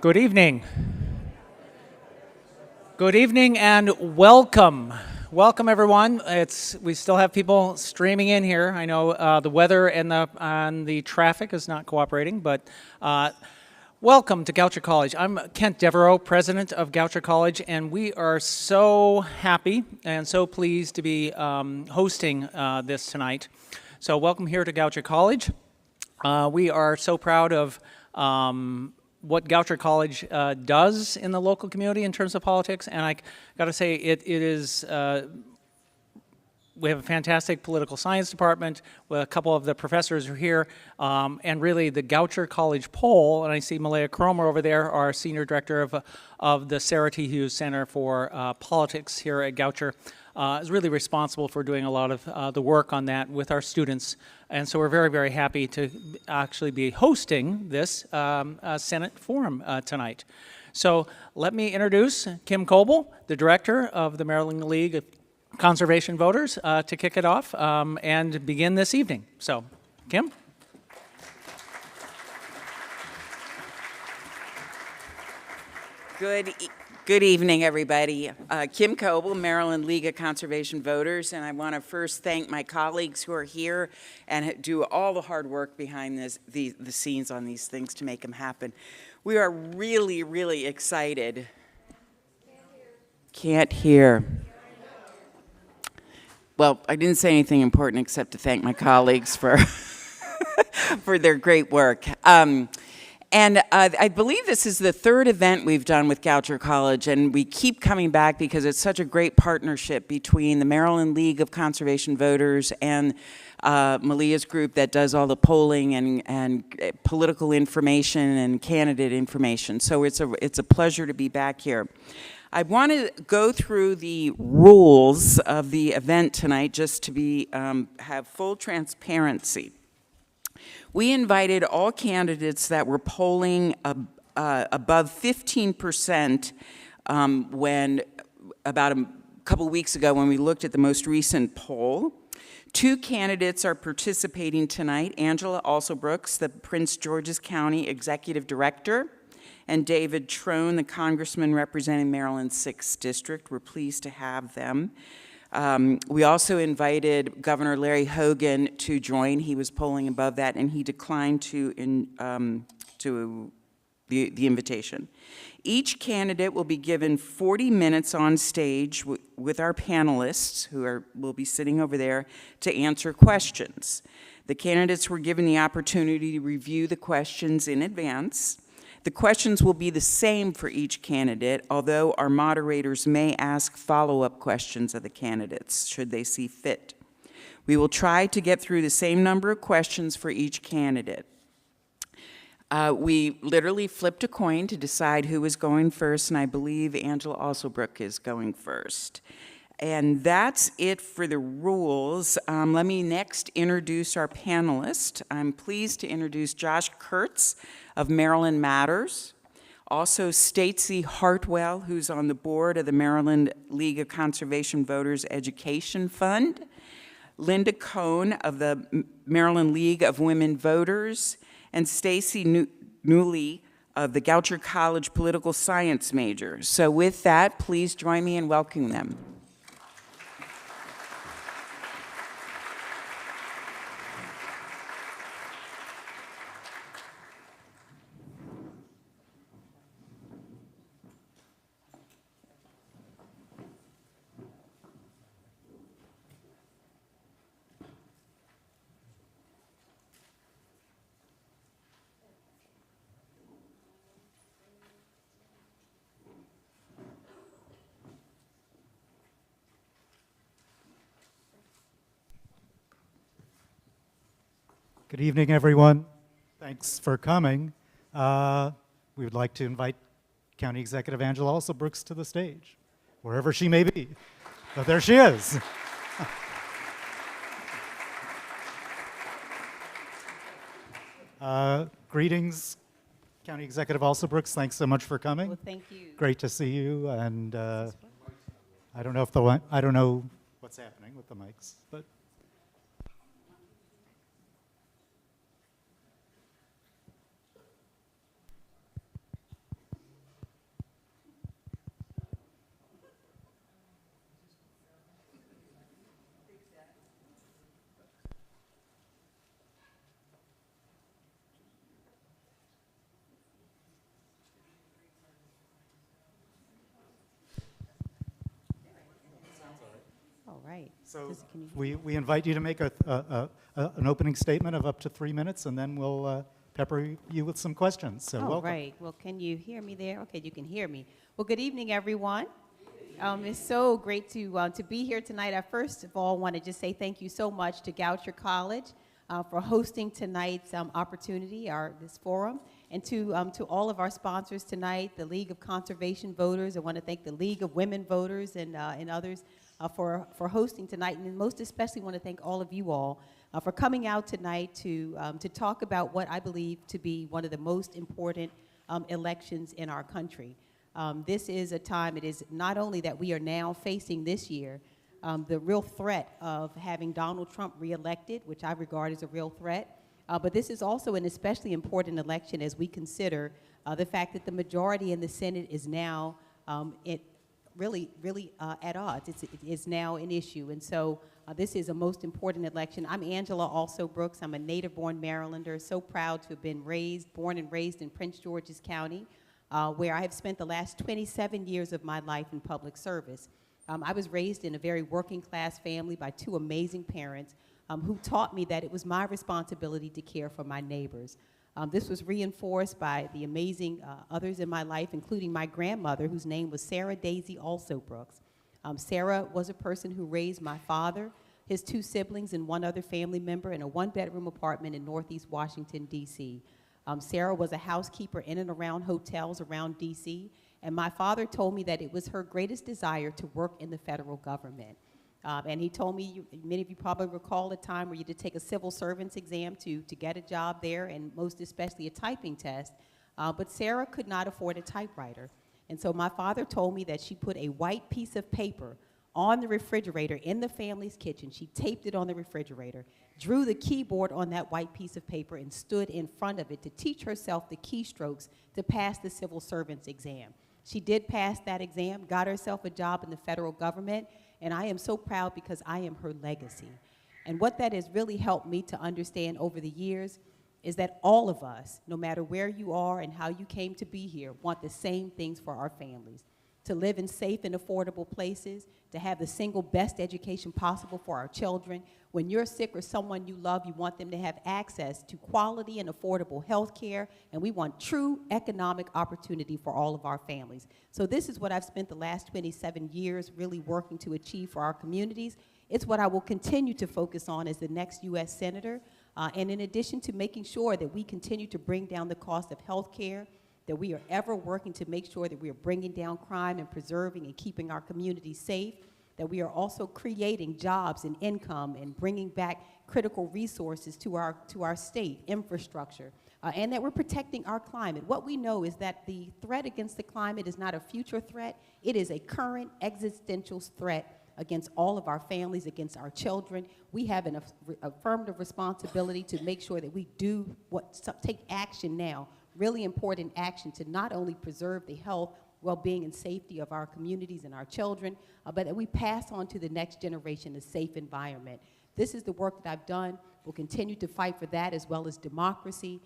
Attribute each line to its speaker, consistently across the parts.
Speaker 1: Good evening. Good evening and welcome. Welcome everyone. We still have people streaming in here. I know the weather and the traffic is not cooperating, but welcome to Goucher College. I'm Kent Devereaux, president of Goucher College, and we are so happy and so pleased to be hosting this tonight. So welcome here to Goucher College. We are so proud of what Goucher College does in the local community in terms of politics, and I got to say it is, we have a fantastic political science department with a couple of the professors are here, and really the Goucher College poll, and I see Malaya Cromer over there, our senior director of the Sarah T. Hughes Center for Politics here at Goucher, is really responsible for doing a lot of the work on that with our students. And so we're very, very happy to actually be hosting this Senate Forum tonight. So let me introduce Kim Coble, the director of the Maryland League of Conservation Voters, to kick it off and begin this evening. So, Kim?
Speaker 2: Good evening, everybody. Kim Coble, Maryland League of Conservation Voters, and I want to first thank my colleagues who are here and do all the hard work behind the scenes on these things to make them happen. We are really, really excited. Can't hear. Well, I didn't say anything important except to thank my colleagues for for their great work. And I believe this is the third event we've done with Goucher College, and we keep coming back because it's such a great partnership between the Maryland League of Conservation Voters and Malia's group that does all the polling and political information and candidate information. So it's a pleasure to be back here. I want to go through the rules of the event tonight just to be have full transparency. We invited all candidates that were polling above 15% when about a couple weeks ago when we looked at the most recent poll. 2 candidates are participating tonight, Angela Alsobrooks, the Prince George's County Executive Director, and David Trone, the congressman representing Maryland's 6th District. We're pleased to have them. We also invited Governor Larry Hogan to join. He was polling above that, and he declined to the invitation. Each candidate will be given 40 minutes on stage with our panelists, who will be sitting over there, to answer questions. The candidates were given the opportunity to review the questions in advance. The questions will be the same for each candidate, although our moderators may ask follow-up questions of the candidates, should they see fit. We will try to get through the same number of questions for each candidate. We literally flipped a coin to decide who was going first, and I believe Angela Alsobrooks is going first. And that's it for the rules. Let me next introduce our panelists. I'm pleased to introduce Josh Kurtz of Maryland Matters. Also, Stacey Hartwell, who's on the board of the Maryland League of Conservation Voters Education Fund. Linda Cohn of the Maryland League of Women Voters. And Stacy Newley of the Goucher College Political Science major. So with that, please join me in welcoming them.
Speaker 3: Good evening, everyone. Thanks for coming. We would like to invite County Executive Angela Alsobrooks to the stage, wherever she may be. But there she is. Greetings, County Executive Alsobrooks. Thanks so much for coming.
Speaker 2: Well, thank you.
Speaker 3: Great to see you. And I don't know what's happening with the mics, but.
Speaker 4: right.
Speaker 3: So
Speaker 4: Can you-
Speaker 3: we invite you to make an opening statement of up to 3 minutes, and then we'll pepper you with some questions. So
Speaker 4: Oh,
Speaker 3: welcome.
Speaker 4: right. Well, can you hear me there? Okay, you can hear me. Well, good evening, everyone. It's so great to be here tonight. I first of all want to just say thank you so much to Goucher College for hosting tonight's opportunity, this forum, and to all of our sponsors tonight, the League of Conservation Voters. I want to thank the League of Women Voters and others for hosting tonight, and most especially want to thank all of you all for coming out tonight to talk about what I believe to be one of the most important elections in our country. This is a time, it is not only that we are now facing this year the real threat of having Donald Trump reelected, which I regard as a real threat, but this is also an especially important election as we consider the fact that the majority in the Senate is now really at odds. It is now an issue, and so this is a most important election. I'm Angela also Brooks. I'm a native-born Marylander, so proud to have been born and raised in Prince George's County, where I have spent the last 27 years of my life in public service. I was raised in a very working-class family by two amazing parents who taught me that it was my responsibility to care for my neighbors. This was reinforced by the amazing others in my life, including my grandmother, whose name was Sarah Daisy Also Brooks. Sarah was a person who raised my father, his two siblings, and one other family member in a one-bedroom apartment in Northeast Washington, D.C. Sarah was a housekeeper in and around hotels around D.C., and my father told me that it was her greatest desire to work in the federal government. And he told me, many of you probably recall a time where you had to take a civil servant's exam to get a job there, and most especially a typing test. But Sarah could not afford a typewriter. And so my father told me that she put a white piece of paper on the refrigerator in the family's kitchen. She taped it on the refrigerator, drew the keyboard on that white piece of paper, and stood in front of it to teach herself the keystrokes to pass the civil servant's exam. She did pass that exam, got herself a job in the federal government, and I am so proud because I am her legacy. And what that has really helped me to understand over the years is that all of us, no matter where you are and how you came to be here, want the same things for our families. To live in safe and affordable places, to have the single best education possible for our children. When you're sick or someone you love, you want them to have access to quality and affordable health care, and we want true economic opportunity for all of our families. So this is what I've spent the last 27 years really working to achieve for our communities. It's what I will continue to focus on as the next U.S. Senator, and in addition to making sure that we continue to bring down the cost of health care, that we are ever working to make sure that we are bringing down crime and preserving and keeping our communities safe, that we are also creating jobs and income and bringing back critical resources to our state infrastructure, and that we're protecting our climate. What we know is that the threat against the climate is not a future threat. It is a current existential threat against all of our families, against our children. We have an affirmative responsibility to make sure that we take action now, really important action to not only preserve the health, well-being, and safety of our communities and our children, but that we pass on to the next generation a safe environment. This is the work that I've done. We'll continue to fight for that as well as democracy,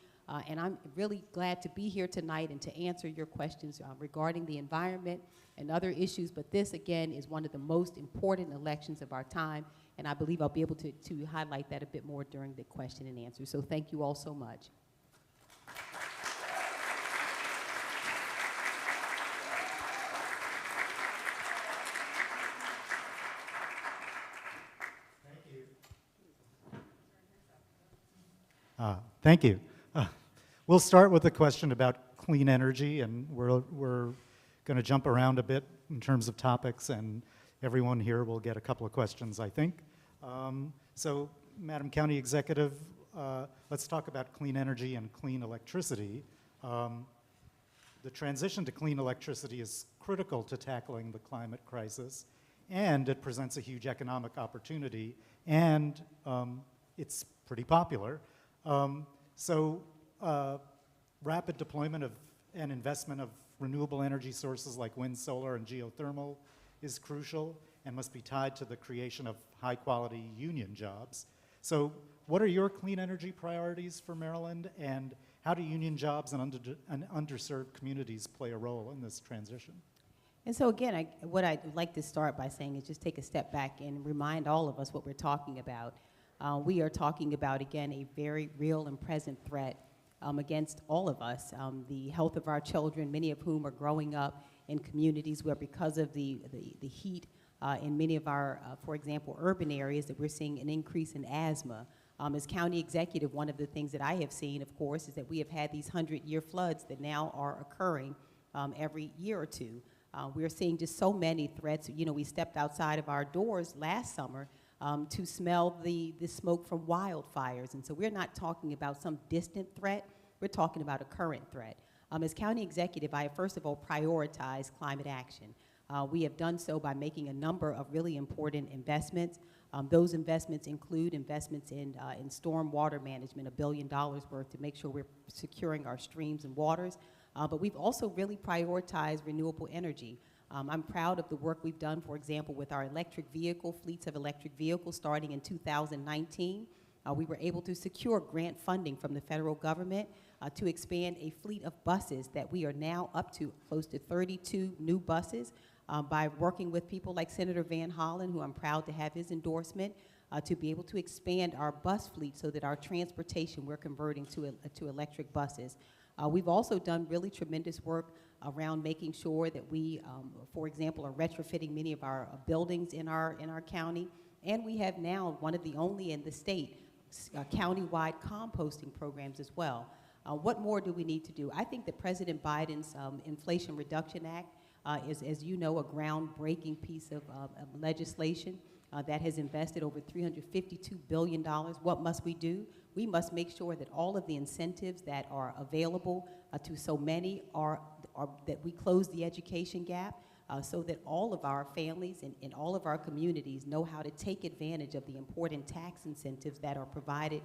Speaker 4: and I'm really glad to be here tonight and to answer your questions regarding the environment and other issues, but this, again, is one of the most important elections of our time, and I believe I'll be able to highlight that a bit more during the question and answer. So thank you all so much.
Speaker 3: Thank you. We'll start with a question about clean energy, and we're going to jump around a bit in terms of topics, and everyone here will get a couple of questions, I think. So, Madam County Executive, let's talk about clean energy and clean electricity. The transition to clean electricity is critical to tackling the climate crisis, and it presents a huge economic opportunity, and it's pretty popular. Rapid deployment of and investment of renewable energy sources like wind, solar, and geothermal is crucial and must be tied to the creation of high-quality union jobs. So what are your clean energy priorities for Maryland, and how do union jobs and underserved communities play a role in this transition?
Speaker 4: And so again, what I'd like to start by saying is just take a step back and remind all of us what we're talking about. We are talking about, again, a very real and present threat against all of us. The health of our children, many of whom are growing up in communities where, because of the heat in many of our, for example, urban areas, that we're seeing an increase in asthma. As county executive, one of the things that I have seen, of course, is that we have had these 100-year floods that now are occurring every year or two. We're seeing just so many threats. You know, we stepped outside of our doors last summer to smell the smoke from wildfires. And so we're not talking about some distant threat. We're talking about a current threat. As county executive, I have first of all prioritized climate action. We have done so by making a number of really important investments. Those investments include investments in storm water management, $1 billion worth, to make sure we're securing our streams and waters. But we've also really prioritized renewable energy. I'm proud of the work we've done, for example, with our electric vehicle, fleets of electric vehicles starting in 2019. We were able to secure grant funding from the federal government to expand a fleet of buses that we are now up to close to 32 new buses by working with people like Senator Van Hollen, who I'm proud to have his endorsement, to be able to expand our bus fleet so that our transportation we're converting to electric buses. We've also done really tremendous work around making sure that we, for example, are retrofitting many of our buildings in our county. And we have now one of the only in the state county-wide composting programs as well. What more do we need to do? I think that President Biden's Inflation Reduction Act is, as you know, a groundbreaking piece of legislation that has invested over $352 billion. What must we do? We must make sure that all of the incentives that are available to so many are that we close the education gap so that all of our families and all of our communities know how to take advantage of the important tax incentives that are provided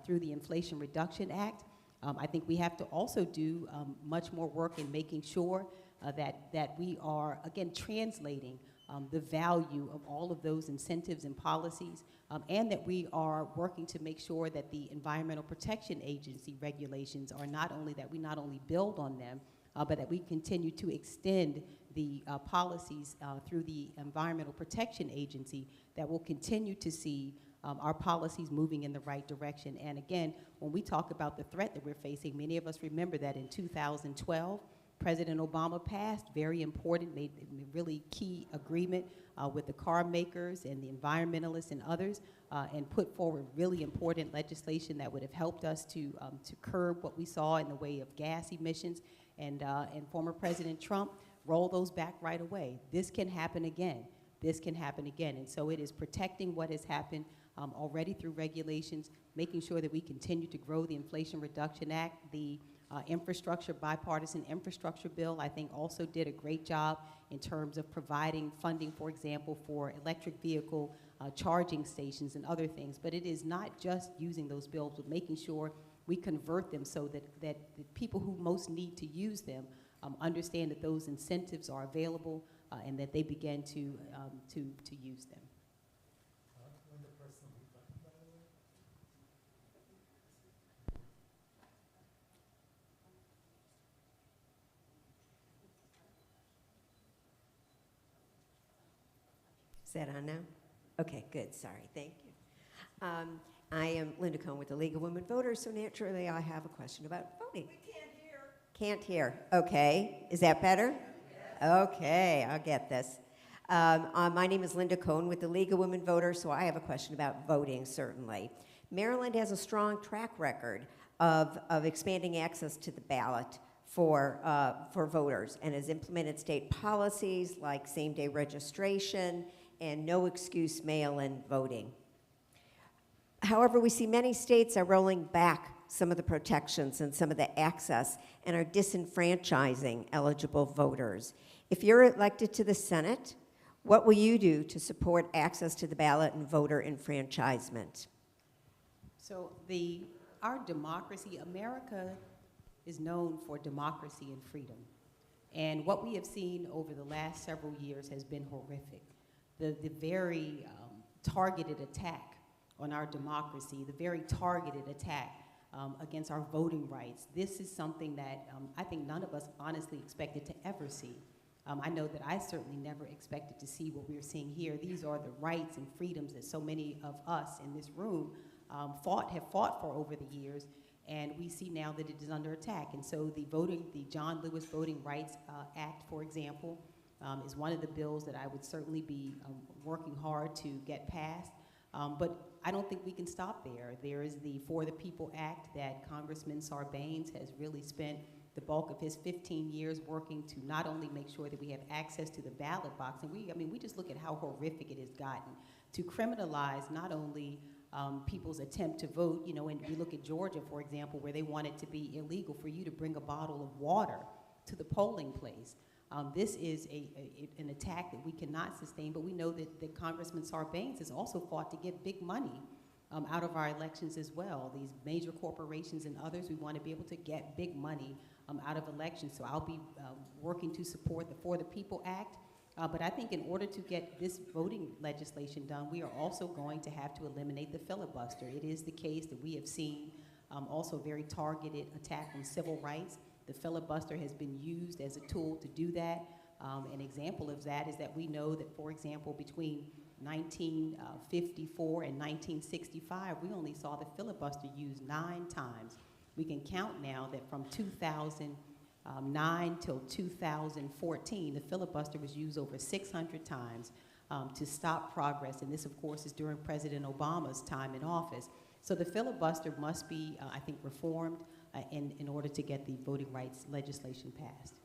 Speaker 4: through the Inflation Reduction Act. I think we have to also do much more work in making sure that we are, again, translating the value of all of those incentives and policies, and that we are working to make sure that the Environmental Protection Agency regulations are not only that we not only build on them, but that we continue to extend the policies through the Environmental Protection Agency that will continue to see our policies moving in the right direction. And again, when we talk about the threat that we're facing, many of us remember that in 2012, President Obama passed very important, made a really key agreement with the car makers and the environmentalists and others, and put forward really important legislation that would have helped us to curb what we saw in the way of gas emissions. And former President Trump rolled those back right away. This can happen again. This can happen again. And so it is protecting what has happened already through regulations, making sure that we continue to grow the Inflation Reduction Act. The bipartisan infrastructure bill, I think, also did a great job in terms of providing funding, for example, for electric vehicle charging stations and other things. But it is not just using those bills, but making sure we convert them so that the people who most need to use them understand that those incentives are available and that they begin to use them.
Speaker 5: Is that on now? Okay, good. Sorry. Thank you. I am Linda Cohn with the League of Women Voters, so naturally I have a question about voting. We can't hear. Can't hear. Okay. Is that better? Yes. Okay, I'll get this. My name is Linda Cohn with the League of Women Voters, so I have a question about voting, certainly. Maryland has a strong track record of expanding access to the ballot for voters and has implemented state policies like same-day registration and no-excuse mail-in voting. However, we see many states are rolling back some of the protections and some of the access and are disenfranchising eligible voters. If you're elected to the Senate, what will you do to support access to the ballot and voter enfranchisement?
Speaker 4: So our democracy, America is known for democracy and freedom. And what we have seen over the last several years has been horrific. The very targeted attack on our democracy, the very targeted attack against our voting rights. This is something that I think none of us honestly expected to ever see. I know that I certainly never expected to see what we're seeing here. These are the rights and freedoms that so many of us in this room have fought for over the years, and we see now that it is under attack. And so the John Lewis Voting Rights Act, for example, is one of the bills that I would certainly be working hard to get passed. But I don't think we can stop there. There is the For the People Act that Congressman Sarbanes has really spent the bulk of his 15 years working to not only make sure that we have access to the ballot box, and we just look at how horrific it has gotten, to criminalize not only people's attempt to vote, and we look at Georgia, for example, where they want it to be illegal for you to bring a bottle of water to the polling place. This is an attack that we cannot sustain, but we know that Congressman Sarbanes has also fought to get big money out of our elections as well. These major corporations and others, we want to be able to get big money out of elections. So I'll be working to support the For the People Act. But I think in order to get this voting legislation done, we are also going to have to eliminate the filibuster. It is the case that we have seen also a very targeted attack on civil rights. The filibuster has been used as a tool to do that. An example of that is that we know that, for example, between 1954 and 1965, we only saw the filibuster used 9 times. We can count now that from 2009 till 2014, the filibuster was used over 600 times to stop progress. And this, of course, is during President Obama's time in office. So the filibuster must be, I think, reformed in order to get the voting rights legislation passed.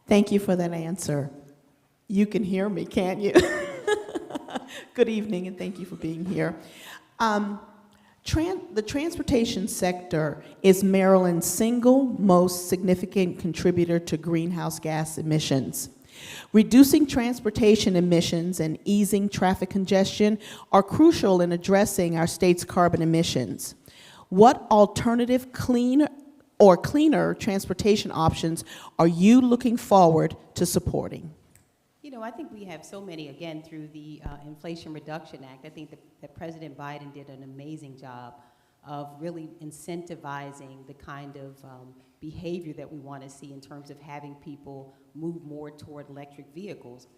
Speaker 6: Thank you for that answer. You can hear me, can't you? Good evening, and thank you for being here. The transportation sector is Maryland's single most significant contributor to greenhouse gas emissions. Reducing transportation emissions and easing traffic congestion are crucial in addressing our state's carbon emissions. What alternative cleaner transportation options are you looking forward to supporting?
Speaker 4: I think we have so many, again, through the Inflation Reduction Act. I think that President Biden did an amazing job of really incentivizing the kind of behavior that we want to see in terms of having people move more toward electric vehicles.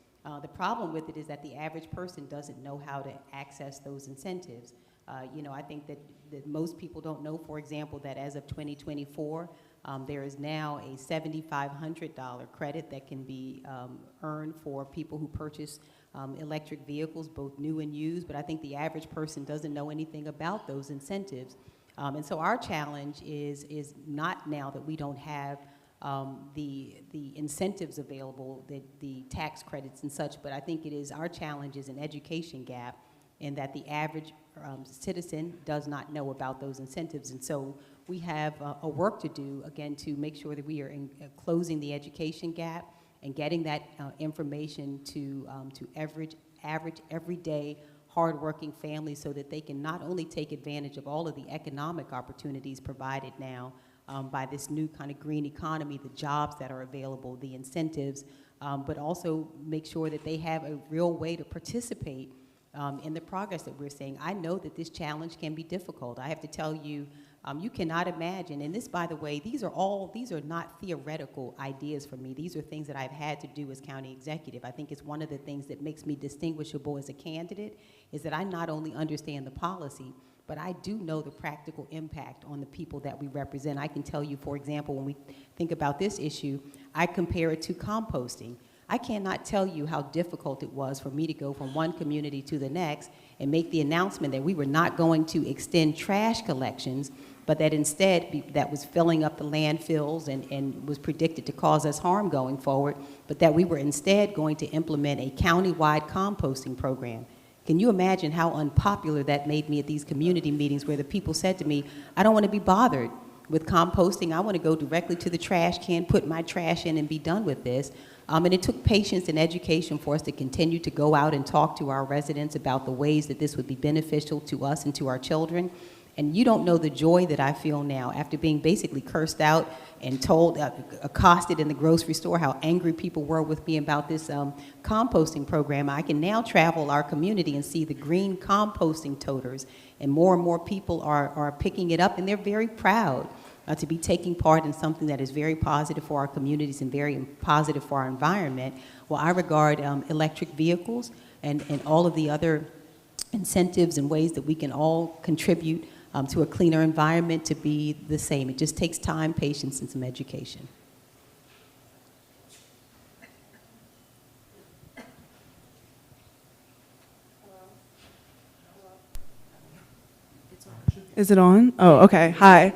Speaker 4: The problem with it is that the average person doesn't know how to access those incentives. I think that most people don't know, for example, that as of 2024, there is now a $7,500 credit that can be earned for people who purchase electric vehicles, both new and used, but I think the average person doesn't know anything about those incentives. And so our challenge is not now that we don't have the incentives available, the tax credits and such, but I think our challenge is an education gap in that the average citizen does not know about those incentives. And so we have a work to do, again, to make sure that we are closing the education gap and getting that information to average, everyday, hardworking families so that they can not only take advantage of all of the economic opportunities provided now by this new kind of green economy, the jobs that are available, the incentives, but also make sure that they have a real way to participate in the progress that we're seeing. I know that this challenge can be difficult. I have to tell you, you cannot imagine, and this, by the way, these are not theoretical ideas for me. These are things that I've had to do as county executive. I think it's one of the things that makes me distinguishable as a candidate is that I not only understand the policy, but I do know the practical impact on the people that we represent. I can tell you, for example, when we think about this issue, I compare it to composting. I cannot tell you how difficult it was for me to go from one community to the next and make the announcement that we were not going to extend trash collections, but that instead that was filling up the landfills and was predicted to cause us harm going forward, but that we were instead going to implement a county-wide composting program. Can you imagine how unpopular that made me at these community meetings where the people said to me, I don't want to be bothered with composting. I want to go directly to the trash can, put my trash in, and be done with this. And it took patience and education for us to continue to go out and talk to our residents about the ways that this would be beneficial to us and to our children. And you don't know the joy that I feel now after being basically cursed out and told, accosted in the grocery store, how angry people were with me about this composting program. I can now travel our community and see the green composting toters, and more people are picking it up, and they're very proud to be taking part in something that is very positive for our communities and very positive for our environment, well, I regard electric vehicles and all of the other incentives and ways that we can all contribute to a cleaner environment to be the same. It just takes time, patience, and some education.
Speaker 7: Is it on? Oh, okay. Hi.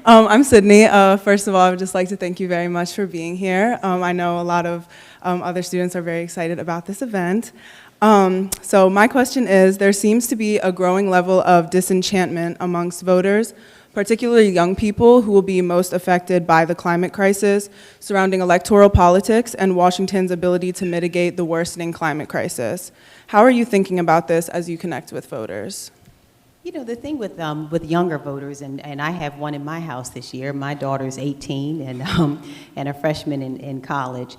Speaker 7: I'm Sydney. First of all, I would just like to thank you very much for being here. I know a lot of other students are very excited about this event. So my question is, there seems to be a growing level of disenchantment amongst voters, particularly young people who will be most affected by the climate crisis surrounding electoral politics and Washington's ability to mitigate the worsening climate crisis. How are you thinking about this as you connect with voters?
Speaker 4: You know, the thing with younger voters, and I have one in my house this year, my daughter's 18 and a freshman in college,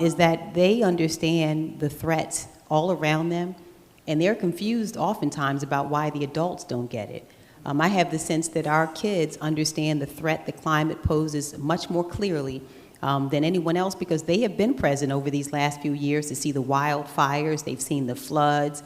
Speaker 4: is that they understand the threats all around them, and they're confused oftentimes about why the adults don't get it. I have the sense that our kids understand the threat the climate poses much more clearly than anyone else, because they have been present over these last few years to see the wildfires, they've seen the floods,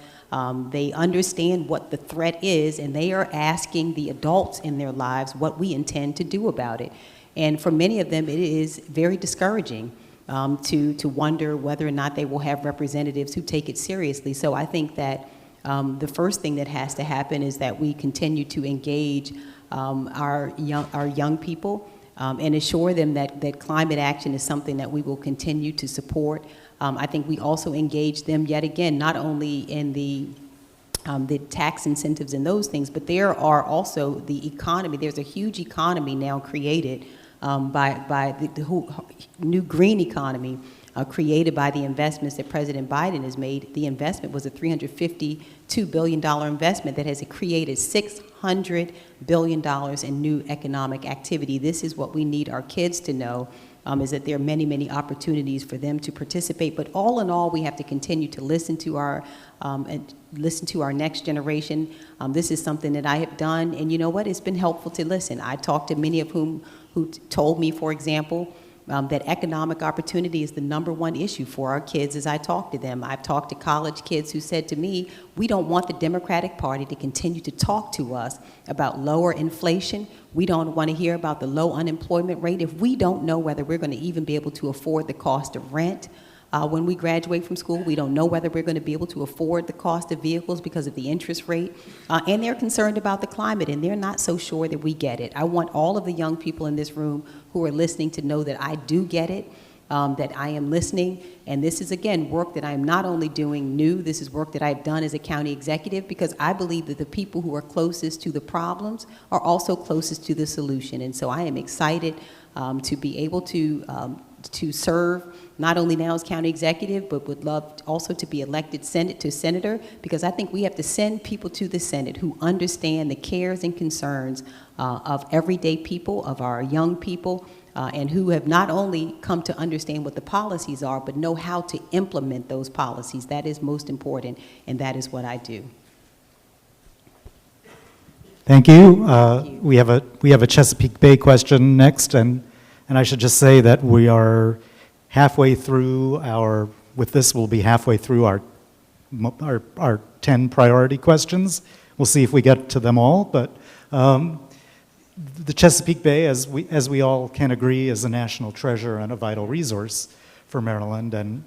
Speaker 4: they understand what the threat is, and they are asking the adults in their lives what we intend to do about it. And for many of them, it is very discouraging to wonder whether or not they will have representatives who take it seriously. So I think that the first thing that has to happen is that we continue to engage our young people and assure them that climate action is something that we will continue to support. I think we also engage them yet again, not only in the tax incentives and those things, but there are also the economy. There's a huge economy now created by the new green economy created by the investments that President Biden has made. The investment was a $352 billion investment that has created $600 billion in new economic activity. This is what we need our kids to know, is that there are many, many opportunities for them to participate. But all in all, we have to continue to listen to our next generation. This is something that I have done, and you know what? It's been helpful to listen. I talked to many of whom who told me, for example, that economic opportunity is the #1 issue for our kids as I talk to them. I've talked to college kids who said to me, we don't want the Democratic Party to continue to talk to us about lower inflation. We don't want to hear about the low unemployment rate if we don't know whether we're going to even be able to afford the cost of rent. When we graduate from school, we don't know whether we're going to be able to afford the cost of vehicles because of the interest rate. And they're concerned about the climate, and they're not so sure that we get it. I want all of the young people in this room who are listening to know that I do get it, that I am listening. And this is, again, work that I'm not only doing new, this is work that I've done as a county executive, because I believe that the people who are closest to the problems are also closest to the solution. And so I am excited to be able to serve not only now as county executive, but would love also to be elected senator, because I think we have to send people to the Senate who understand the cares and concerns of everyday people, of our young people, and who have not only come to understand what the policies are, but know how to implement those policies. That is most important, and that is what I do.
Speaker 3: Thank you. We have a Chesapeake Bay question next, and I should just say that we are halfway through with this we'll be halfway through our 10 priority questions. We'll see if we get to them all, but the Chesapeake Bay, as we all can agree, is a national treasure and a vital resource for Maryland. And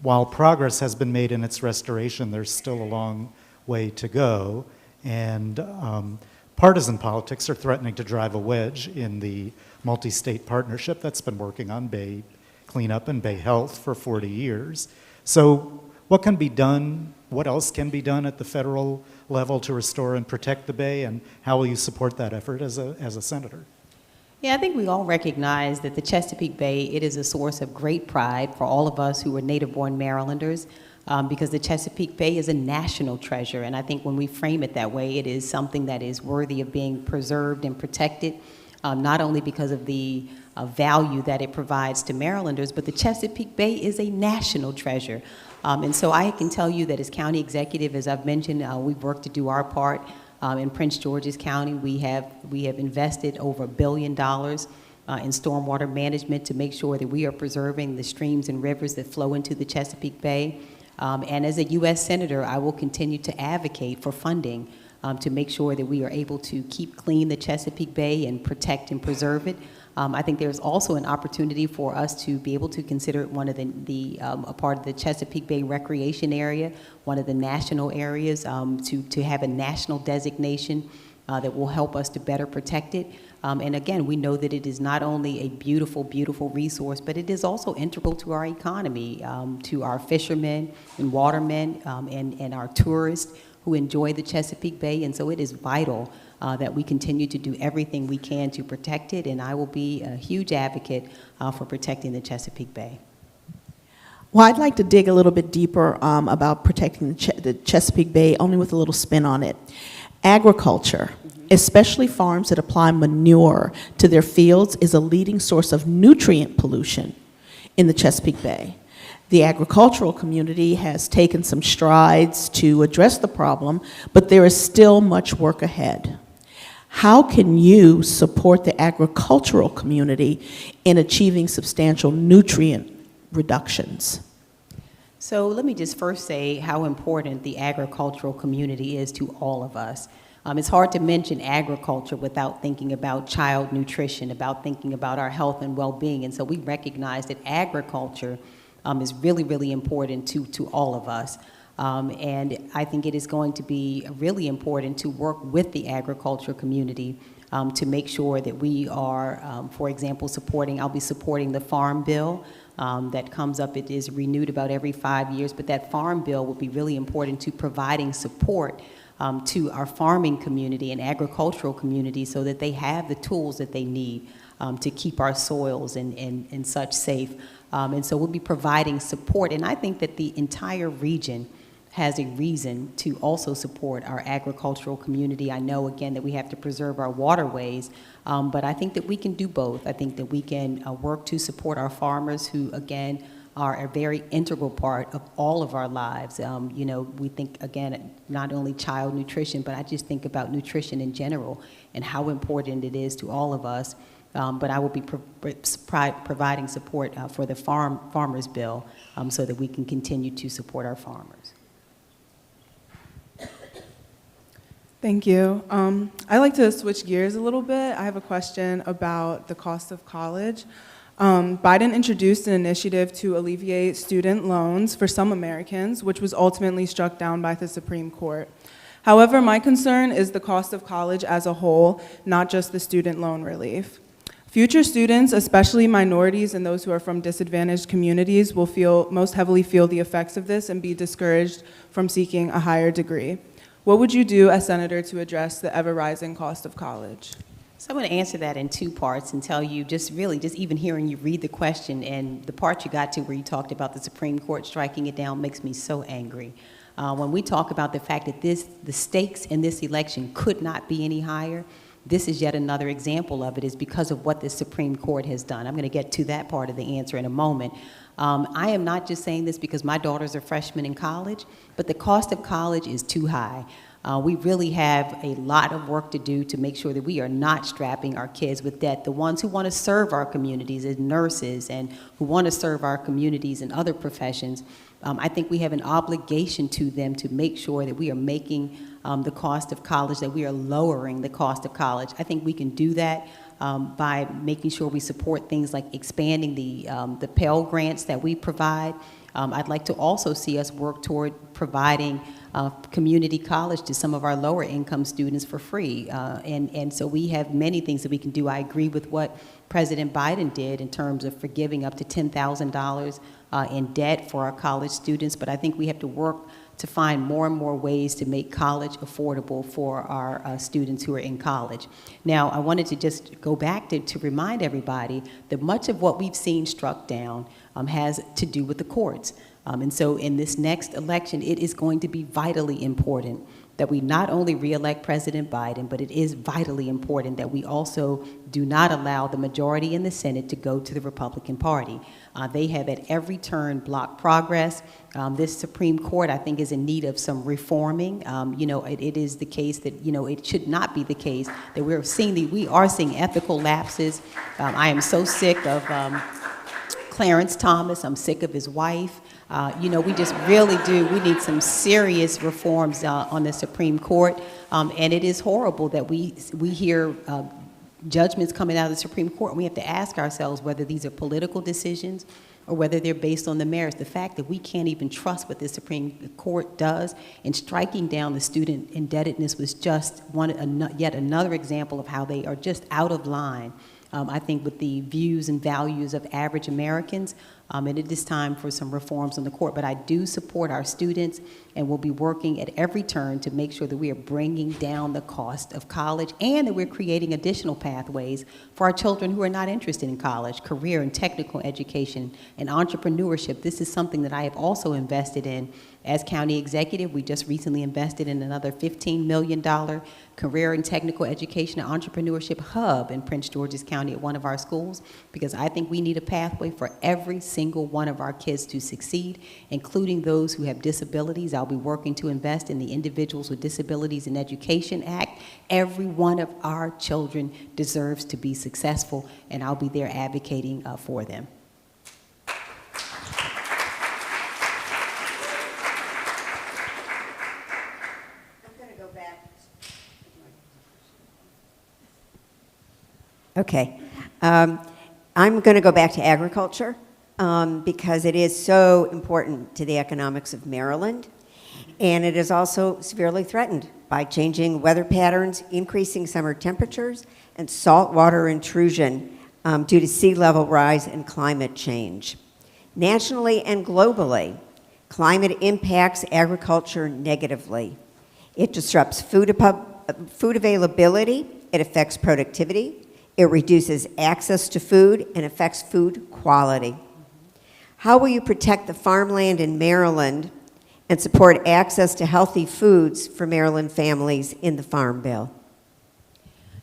Speaker 3: while progress has been made in its restoration, there's still a long way to go. And partisan politics are threatening to drive a wedge in the multi-state partnership that's been working on Bay cleanup and Bay health for 40 years. So what can be done? What else can be done at the federal level to restore and protect the Bay, and how will you support that effort as a senator?
Speaker 4: Yeah, I think we all recognize that the Chesapeake Bay, it is a source of great pride for all of us who are native-born Marylanders, because the Chesapeake Bay is a national treasure, and I think when we frame it that way, it is something that is worthy of being preserved and protected, not only because of the value that it provides to Marylanders, but the Chesapeake Bay is a national treasure. And so I can tell you that as county executive, as I've mentioned, we've worked to do our part In Prince George's County, we have invested over $1 billion in stormwater management to make sure that we are preserving the streams and rivers that flow into the Chesapeake Bay. And as a U.S. Senator, I will continue to advocate for funding to make sure that we are able to keep clean the Chesapeake Bay and protect and preserve it. I think there's also an opportunity for us to be able to consider one of a part of the Chesapeake Bay recreation area, one of the national areas, to have a national designation that will help us to better protect it. And again, we know that it is not only a beautiful, beautiful resource, but it is also integral to our economy, to our fishermen and watermen, and our tourists who enjoy the Chesapeake Bay. And so it is vital that we continue to do everything we can to protect it, and I will be a huge advocate for protecting the Chesapeake Bay.
Speaker 6: Well, I'd like to dig a little bit deeper about protecting the Chesapeake Bay, only with a little spin on it. Agriculture, especially farms that apply manure to their fields, is a leading source of nutrient pollution in the Chesapeake Bay. The agricultural community has taken some strides to address the problem, but there is still much work ahead. How can you support the agricultural community in achieving substantial nutrient reductions?
Speaker 4: So let me just first say how important the agricultural community is to all of us. It's hard to mention agriculture without thinking about child nutrition, about thinking about our health and well-being, and so we recognize that agriculture is really, really important to all of us. And I think it is going to be really important to work with the agriculture community to make sure that we are, for example, I'll be supporting the Farm Bill that comes up. It is renewed about every 5 years, but that Farm Bill will be really important to providing support to our farming community and agricultural community so that they have the tools that they need to keep our soils and such safe. And so we'll be providing support, and I think that the entire region has a reason to also support our agricultural community. I know, again, that we have to preserve our waterways, but I think that we can do both. I think that we can work to support our farmers who, again, are a very integral part of all of our lives. You know, we think, again, not only child nutrition, but I just think about nutrition in general and how important it is to all of us. But I will be providing support for the Farmers Bill so that we can continue to support our farmers.
Speaker 7: Thank you. I'd like to switch gears a little bit. I have a question about the cost of college. Biden introduced an initiative to alleviate student loans for some Americans, which was ultimately struck down by the Supreme Court. However, my concern is the cost of college as a whole, not just the student loan relief. Future students, especially minorities and those who are from disadvantaged communities, will most heavily feel the effects of this and be discouraged from seeking a higher degree. What would you do as senator to address the ever-rising cost of college?
Speaker 4: So I'm going to answer that in two parts and tell you just even hearing you read the question and the part you got to where you talked about the Supreme Court striking it down makes me so angry. When we talk about the fact that the stakes in this election could not be any higher, this is yet another example of it, is because of what the Supreme Court has done. I'm going to get to that part of the answer in a moment. I am not just saying this because my daughters are freshmen in college, but the cost of college is too high. We really have a lot of work to do to make sure that we are not strapping our kids with debt. The ones who want to serve our communities as nurses and who want to serve our communities in other professions, I think we have an obligation to them to make sure that we are making the cost of college, that we are lowering the cost of college. I think we can do that by making sure we support things like expanding the Pell Grants that we provide. I'd like to also see us work toward providing community college to some of our lower income students for free. And so we have many things that we can do. I agree with what President Biden did in terms of forgiving up to $10,000 in debt for our college students, but I think we have to work to find more and more ways to make college affordable for our students who are in college. Now, I wanted to just go back to remind everybody that much of what we've seen struck down has to do with the courts. And so in this next election, it is going to be vitally important that we not only reelect President Biden, but it is vitally important that we also do not allow the majority in the Senate to go to the Republican Party. They have at every turn blocked progress. This Supreme Court, I think, is in need of some reforming. You know, it is the case that, you know, it should not be the case that we are seeing ethical lapses. I am so sick of Clarence Thomas. I'm sick of his wife. You know, we just really do. We need some serious reforms on the Supreme Court. And it is horrible that we hear judgments coming out of the Supreme Court, and we have to ask ourselves whether these are political decisions or whether they're based on the merits. The fact that we can't even trust what the Supreme Court does in striking down the student indebtedness was just yet another example of how they are just out of line, I think, with the views and values of average Americans. And it is time for some reforms on the court. But I do support our students, and we'll be working at every turn to make sure that we are bringing down the cost of college and that we're creating additional pathways for our children who are not interested in college, career and technical education, and entrepreneurship. This is something that I have also invested in as county executive. We just recently invested in another $15 million career and technical education and entrepreneurship hub in Prince George's County at one of our schools, because I think we need a pathway for every single one of our kids to succeed, including those who have disabilities. I'll be working to invest in the Individuals with Disabilities in Education Act. Every one of our children deserves to be successful, and I'll be there advocating for them.
Speaker 5: Okay. I'm going to go back to agriculture because it is so important to the economics of Maryland, and it is also severely threatened by changing weather patterns, increasing summer temperatures, and saltwater intrusion due to sea level rise and climate change. Nationally and globally, climate impacts agriculture negatively. It disrupts food availability, it affects productivity, it reduces access to food, and affects food quality. How will you protect the farmland in Maryland and support access to healthy foods for Maryland families in the Farm Bill?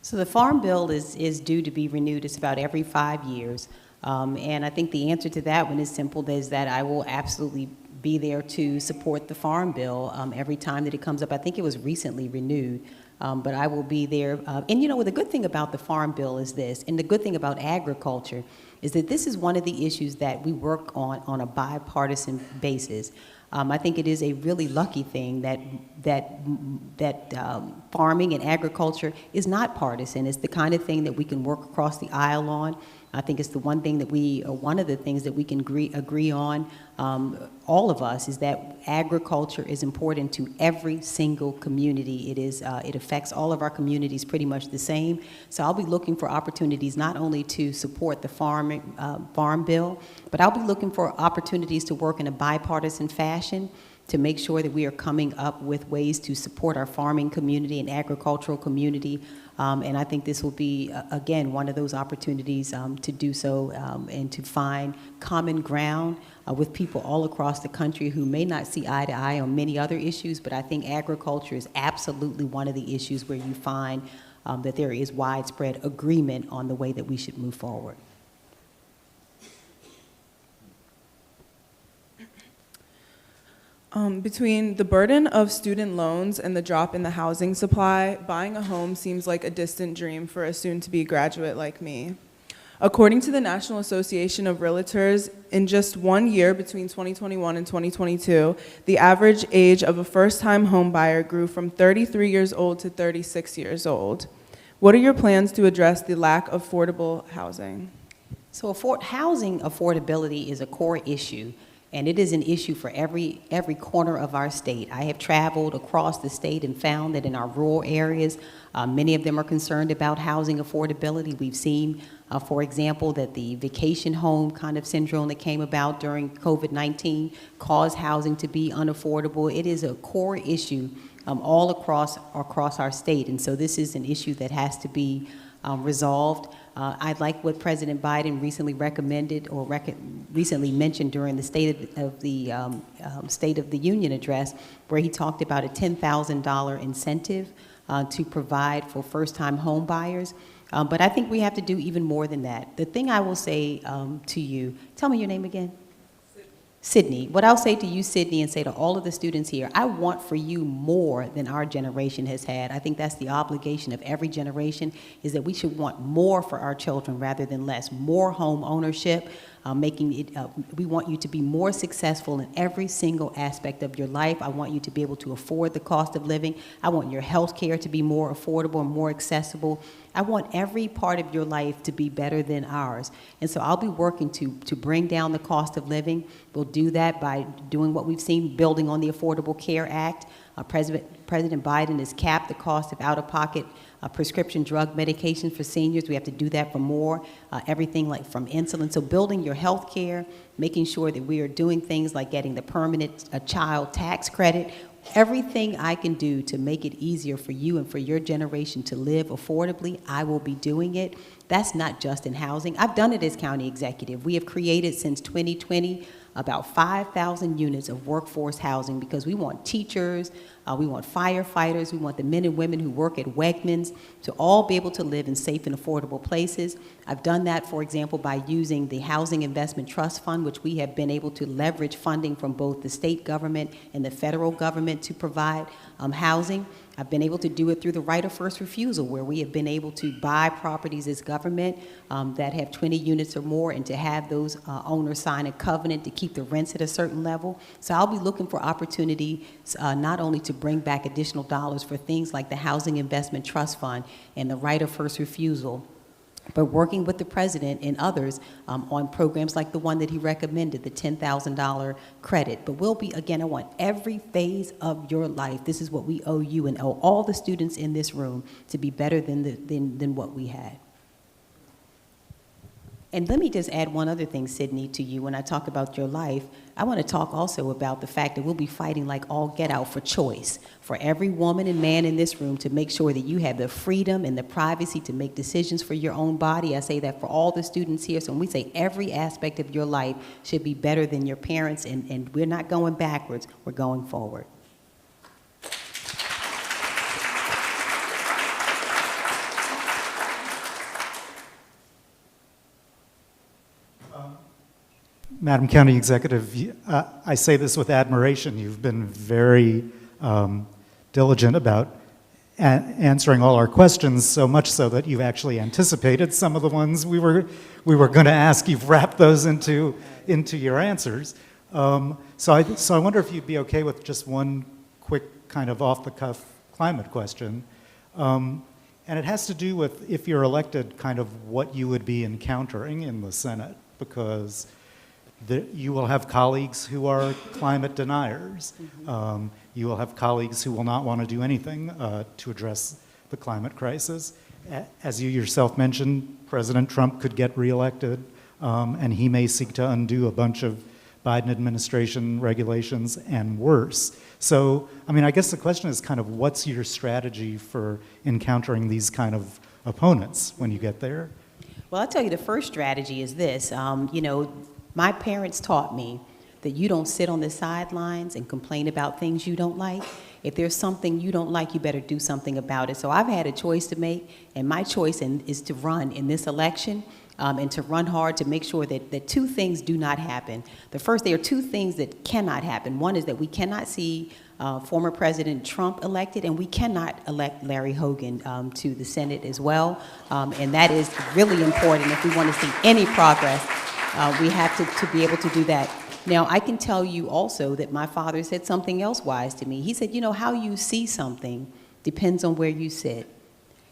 Speaker 4: So the Farm Bill is due to be renewed. It's about every 5 years. And I think the answer to that one is simple, is that I will absolutely be there to support the Farm Bill every time that it comes up. I think it was recently renewed. But I will be there. And you know, the good thing about the Farm Bill is this, and the good thing about agriculture is that this is one of the issues that we work on a bipartisan basis. I think it is a really lucky thing that farming and agriculture is not partisan. It's the kind of thing that we can work across the aisle on. I think it's the one thing that one of the things that we can agree on, all of us, is that agriculture is important to every single community. It affects all of our communities pretty much the same. So I'll be looking for opportunities not only to support the Farm Bill, but I'll be looking for opportunities to work in a bipartisan fashion to make sure that we are coming up with ways to support our farming community and agricultural community. And I think this will be, again, one of those opportunities to do so and to find common ground with people all across the country who may not see eye to eye on many other issues, but I think agriculture is absolutely one of the issues where you find that there is widespread agreement on the way that we should move forward.
Speaker 7: Between the burden of student loans and the drop in the housing supply, buying a home seems like a distant dream for a soon-to-be graduate like me. According to the National Association of Realtors, in just 1 year between 2021 and 2022, the average age of a first-time home buyer grew from 33 years old to 36 years old. What are your plans to address the lack of affordable housing?
Speaker 4: So housing affordability is a core issue. And it is an issue for every corner of our state. I have traveled across the state and found that in our rural areas, many of them are concerned about housing affordability. We've seen, for example, that the vacation home kind of syndrome that came about during COVID-19 caused housing to be unaffordable. It is a core issue all across our state. And so this is an issue that has to be resolved. I like what President Biden recently recommended or recently mentioned during the State of the Union address, where he talked about a $10,000 incentive to provide for first-time home buyers. But I think we have to do even more than that. The thing I will say to you, tell me your name again. Sydney. What I'll say to you, Sydney, and say to all of the students here, I want for you more than our generation has had. I think that's the obligation of every generation, is that we should want more for our children rather than less. More home ownership, we want you to be more successful in every single aspect of your life. I want you to be able to afford the cost of living. I want your health care to be more affordable and more accessible. I want every part of your life to be better than ours. And so I'll be working to bring down the cost of living. We'll do that by doing what we've seen, building on the Affordable Care Act. President Biden has capped the cost of out-of-pocket prescription drug medication for seniors. We have to do that for more, everything like from insulin. So building your health care, making sure that we are doing things like getting the permanent child tax credit. Everything I can do to make it easier for you and for your generation to live affordably, I will be doing it. That's not just in housing. I've done it as county executive. We have created since 2020 about 5,000 units of workforce housing because we want teachers, we want firefighters, we want the men and women who work at Wegmans to all be able to live in safe and affordable places. I've done that, for example, by using the Housing Investment Trust Fund, which we have been able to leverage funding from both the state government and the federal government to provide housing. I've been able to do it through the right of first refusal, where we have been able to buy properties as government that have 20 units or more, and to have those owners sign a covenant to keep the rents at a certain level. So I'll be looking for opportunities not only to bring back additional dollars for things like the Housing Investment Trust Fund and the right of first refusal, but working with the president and others on programs like the one that he recommended, the $10,000 credit. But we'll be, again, I want every phase of your life. This is what we owe you and owe all the students in this room to be better than what we had. And let me just add one other thing, Sydney, to you. When I talk about your life, I want to talk also about the fact that we'll be fighting like all get out for choice, for every woman and man in this room to make sure that you have the freedom and the privacy to make decisions for your own body. I say that for all the students here. So when we say every aspect of your life should be better than your parents, and we're not going backwards, we're going forward.
Speaker 3: Madam County Executive, I say this with admiration. You've been very diligent about answering all our questions, so much so that you've actually anticipated some of the ones we were going to ask. You've wrapped those into your answers. So I wonder if you'd be okay with just one quick kind of off-the-cuff climate question. And it has to do with, if you're elected, kind of what you would be encountering in the Senate, because you will have colleagues who are climate deniers. You will have colleagues who will not want to do anything to address the climate crisis. As you yourself mentioned, President Trump could get reelected, and he may seek to undo a bunch of Biden administration regulations and worse. So, I mean, I guess the question is kind of what's your strategy for encountering these kind of opponents when you get there?
Speaker 4: Well, I'll tell you, the first strategy is this. My parents taught me that you don't sit on the sidelines and complain about things you don't like. If there's something you don't like, you better do something about it. So I've had a choice to make, and my choice is to run in this election, and to run hard to make sure that two things do not happen. The first, there are two things that cannot happen. One is that we cannot see former President Trump elected, and we cannot elect Larry Hogan to the Senate as well. And that is really important if we want to see any progress. We have to be able to do that. Now, I can tell you also that my father said something else wise to me. He said, you know, how you see something depends on where you sit.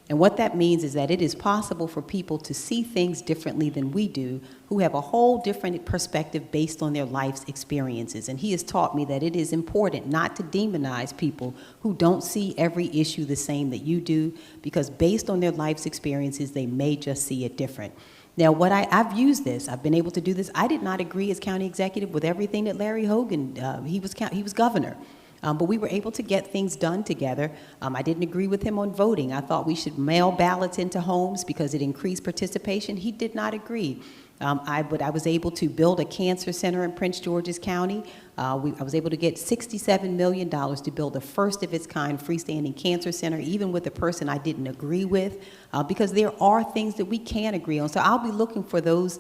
Speaker 4: And what that means is that it is possible for people to see things differently than we do, who have a whole different perspective based on their life's experiences. And he has taught me that it is important not to demonize people who don't see every issue the same that you do, because based on their life's experiences, they may just see it different. Now, I've used this. I've been able to do this. I did not agree as county executive with everything that Larry Hogan, he was governor. but we were able to get things done together. I didn't agree with him on voting. I thought we should mail ballots into homes because it increased participation. He did not agree. I was able to build a cancer center in Prince George's County. I was able to get $67 million to build the first of its kind freestanding cancer center, even with a person I didn't agree with, because there are things that we can agree on. So I'll be looking for those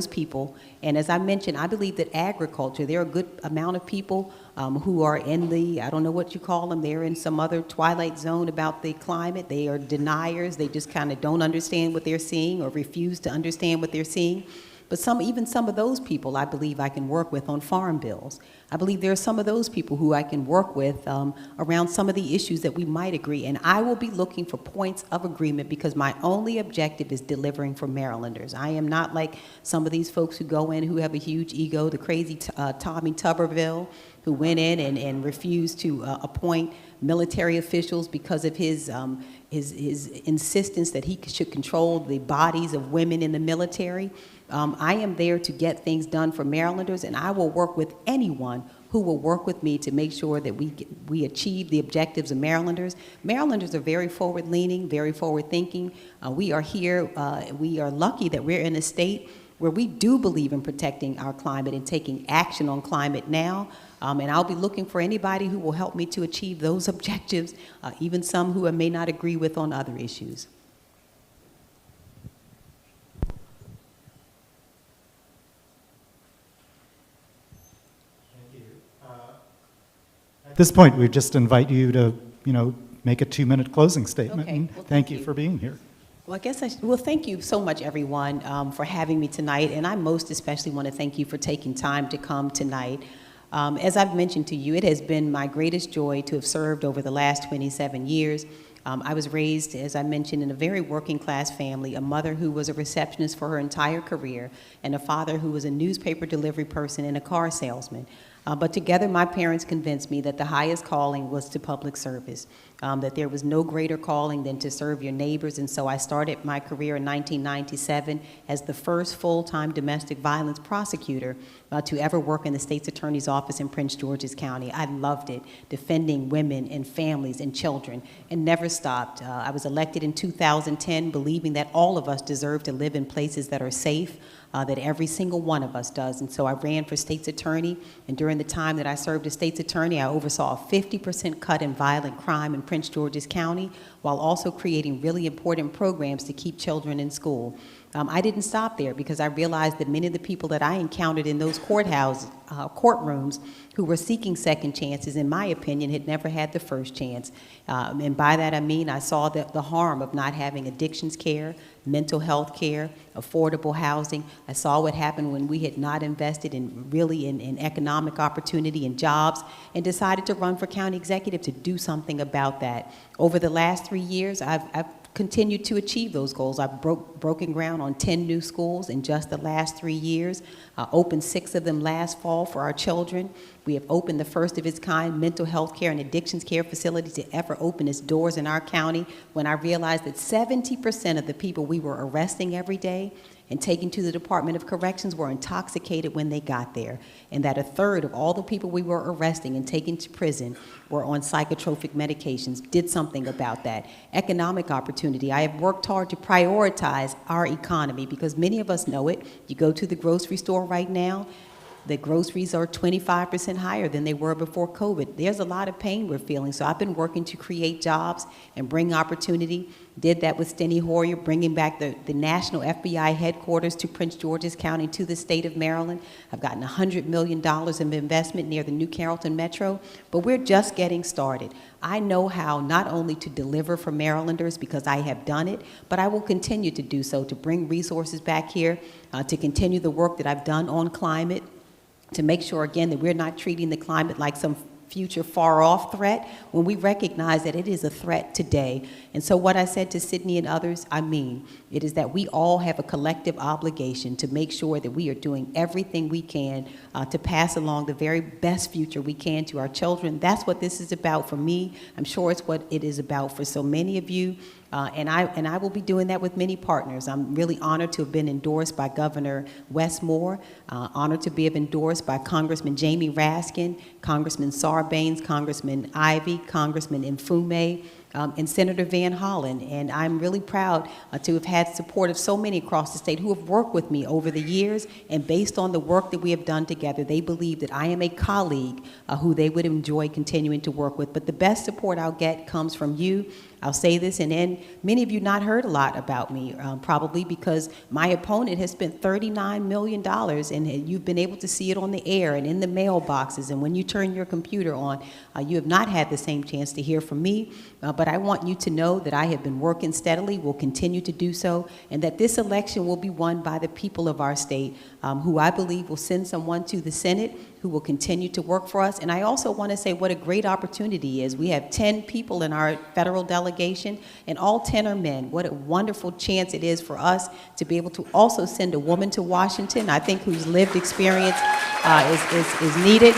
Speaker 4: people. And as I mentioned, I believe that agriculture, there are a good amount of people who are in the, I don't know what you call them, they're in some other twilight zone about the climate. They are deniers. They just kind of don't understand what they're seeing or refuse to understand what they're seeing. But even some of those people I believe I can work with on farm bills. I believe there are some of those people who I can work with around some of the issues that we might agree. And I will be looking for points of agreement because my only objective is delivering for Marylanders. I am not like some of these folks who go in who have a huge ego, the crazy Tommy Tuberville, who went in and refused to appoint military officials because of his insistence that he should control the bodies of women in the military. I am there to get things done for Marylanders, and I will work with anyone who will work with me to make sure that we achieve the objectives of Marylanders. Marylanders are very forward-leaning, very forward-thinking. We are here, we are lucky that we're in a state where we do believe in protecting our climate and taking action on climate now. And I'll be looking for anybody who will help me to achieve those objectives, even some who I may not agree with on other issues.
Speaker 3: At this point, we just invite you to, make a 2-minute closing statement.
Speaker 4: Okay.
Speaker 3: And
Speaker 4: Well,
Speaker 3: thank you for being here.
Speaker 4: Well, I guess thank you so much, everyone, for having me tonight. And I most especially want to thank you for taking time to come tonight. As I've mentioned to you, it has been my greatest joy to have served over the last 27 years. I was raised, as I mentioned, in a very working class family, a mother who was a receptionist for her entire career, and a father who was a newspaper delivery person and a car salesman. But together, my parents convinced me that the highest calling was to public service, that there was no greater calling than to serve your neighbors. And so I started my career in 1997 as the first full-time domestic violence prosecutor to ever work in the state's attorney's office in Prince George's County. I loved it, defending women and families and children, and never stopped. I was elected in 2010, believing that all of us deserve to live in places that are safe, that every single one of us does. And so I ran for state's attorney, and during the time that I served as state's attorney, I oversaw a 50% cut in violent crime in Prince George's County, while also creating really important programs to keep children in school. I didn't stop there because I realized that many of the people that I encountered in those courtrooms who were seeking second chances, in my opinion, had never had the first chance. And by that I mean I saw the harm of not having addictions care, mental health care, affordable housing. I saw what happened when we had not invested in economic opportunity and jobs, and decided to run for county executive to do something about that. Over the last 3 years, I've continued to achieve those goals. I've broken ground on 10 new schools in just the last 3 years, opened 6 of them last fall for our children. We have opened the first of its kind mental health care and addictions care facility to ever open its doors in our county, when I realized that 70% of the people we were arresting every day and taking to the Department of Corrections were intoxicated when they got there, and that a third of all the people we were arresting and taking to prison were on psychotropic medications. Did something about that. Economic opportunity. I have worked hard to prioritize our economy because many of us know it. You go to the grocery store right now, the groceries are 25% higher than they were before COVID. There's a lot of pain we're feeling, so I've been working to create jobs and bring opportunity. Did that with Steny Hoyer, bringing back the national FBI headquarters to Prince George's County, to the state of Maryland. I've gotten $100 million of investment near the New Carrollton Metro, but we're just getting started. I know how not only to deliver for Marylanders because I have done it, but I will continue to do so, to bring resources back here, to continue the work that I've done on climate, to make sure, again, that we're not treating the climate like some future far-off threat when we recognize that it is a threat today. And so what I said to Sydney and others, I mean, it is that we all have a collective obligation to make sure that we are doing everything we can to pass along the very best future we can to our children. That's what this is about for me. I'm sure it's what it is about for so many of you. And I will be doing that with many partners. I'm really honored to have been endorsed by Governor Wes Moore, honored to be endorsed by Congressman Jamie Raskin, Congressman Sarbanes, Congressman Ivey, Congressman Mfume, and Senator Van Hollen. And I'm really proud to have had support of so many across the state who have worked with me over the years, and based on the work that we have done together, they believe that I am a colleague who they would enjoy continuing to work with. But the best support I'll get comes from you. I'll say this, and then many of you not heard a lot about me, probably because my opponent has spent $39 million, and you've been able to see it on the air and in the mailboxes, and when you turn your computer on, you have not had the same chance to hear from me. But I want you to know that I have been working steadily, will continue to do so, and that this election will be won by the people of our state, who I believe will send someone to the Senate who will continue to work for us. And I also want to say what a great opportunity is. We have 10 people in our federal delegation, and all 10 are men. What a wonderful chance it is for us to be able to also send a woman to Washington, I think, whose lived experience is needed.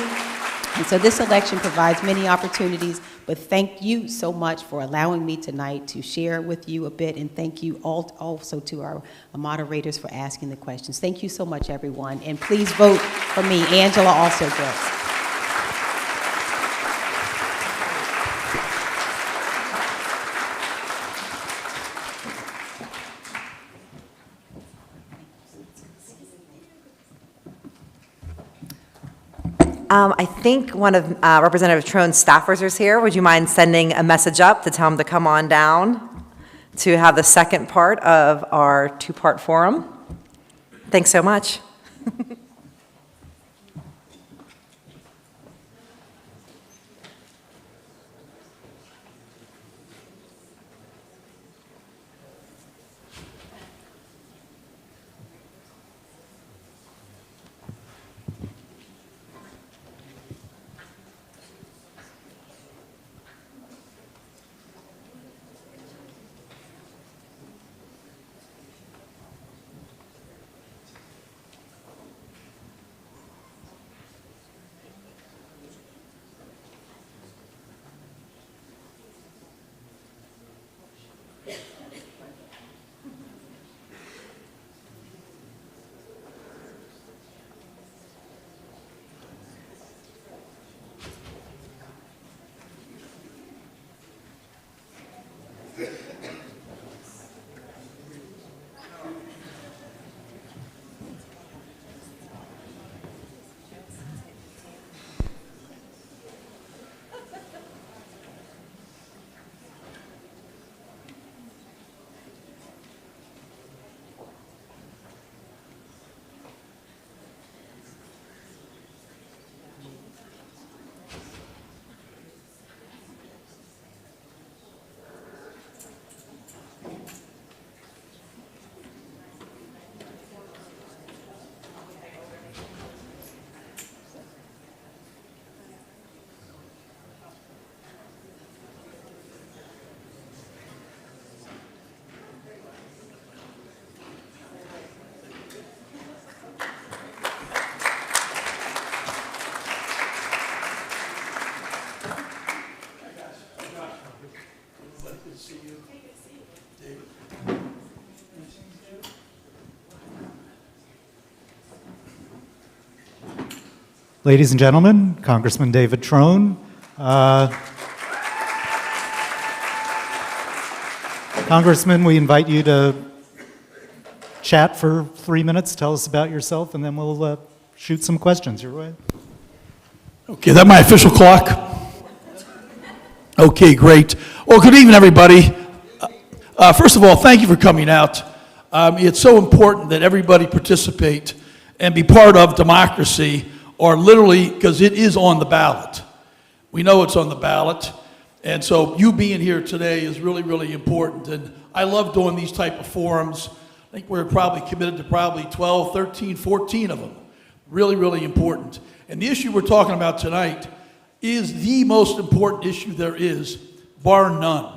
Speaker 4: And so this election provides many opportunities, but thank you so much for allowing me tonight to share with you a bit, and thank you all also to our moderators for asking the questions. Thank you so much, everyone, and please vote for me. Angela also Brooks.
Speaker 8: I think one of Representative Trone's staffers is here. Would you mind sending a message up to tell him to come on down to have the second part of our two-part forum? Thanks so much.
Speaker 3: Ladies and gentlemen, Congressman David Trone. Congressman, we invite you to chat for 3 minutes, tell us about yourself, and then we'll shoot some questions your way.
Speaker 9: Okay, is that my official clock? Okay, great. Well, good evening, everybody. First of all, thank you for coming out. It's so important that everybody participate and be part of democracy, or literally, because it is on the ballot. We know it's on the ballot, and so you being here today is really, really important. And I love doing these type of forums. I think we're probably committed to probably 12, 13, 14 of them. Really, really important. And the issue we're talking about tonight is the most important issue there is, bar none.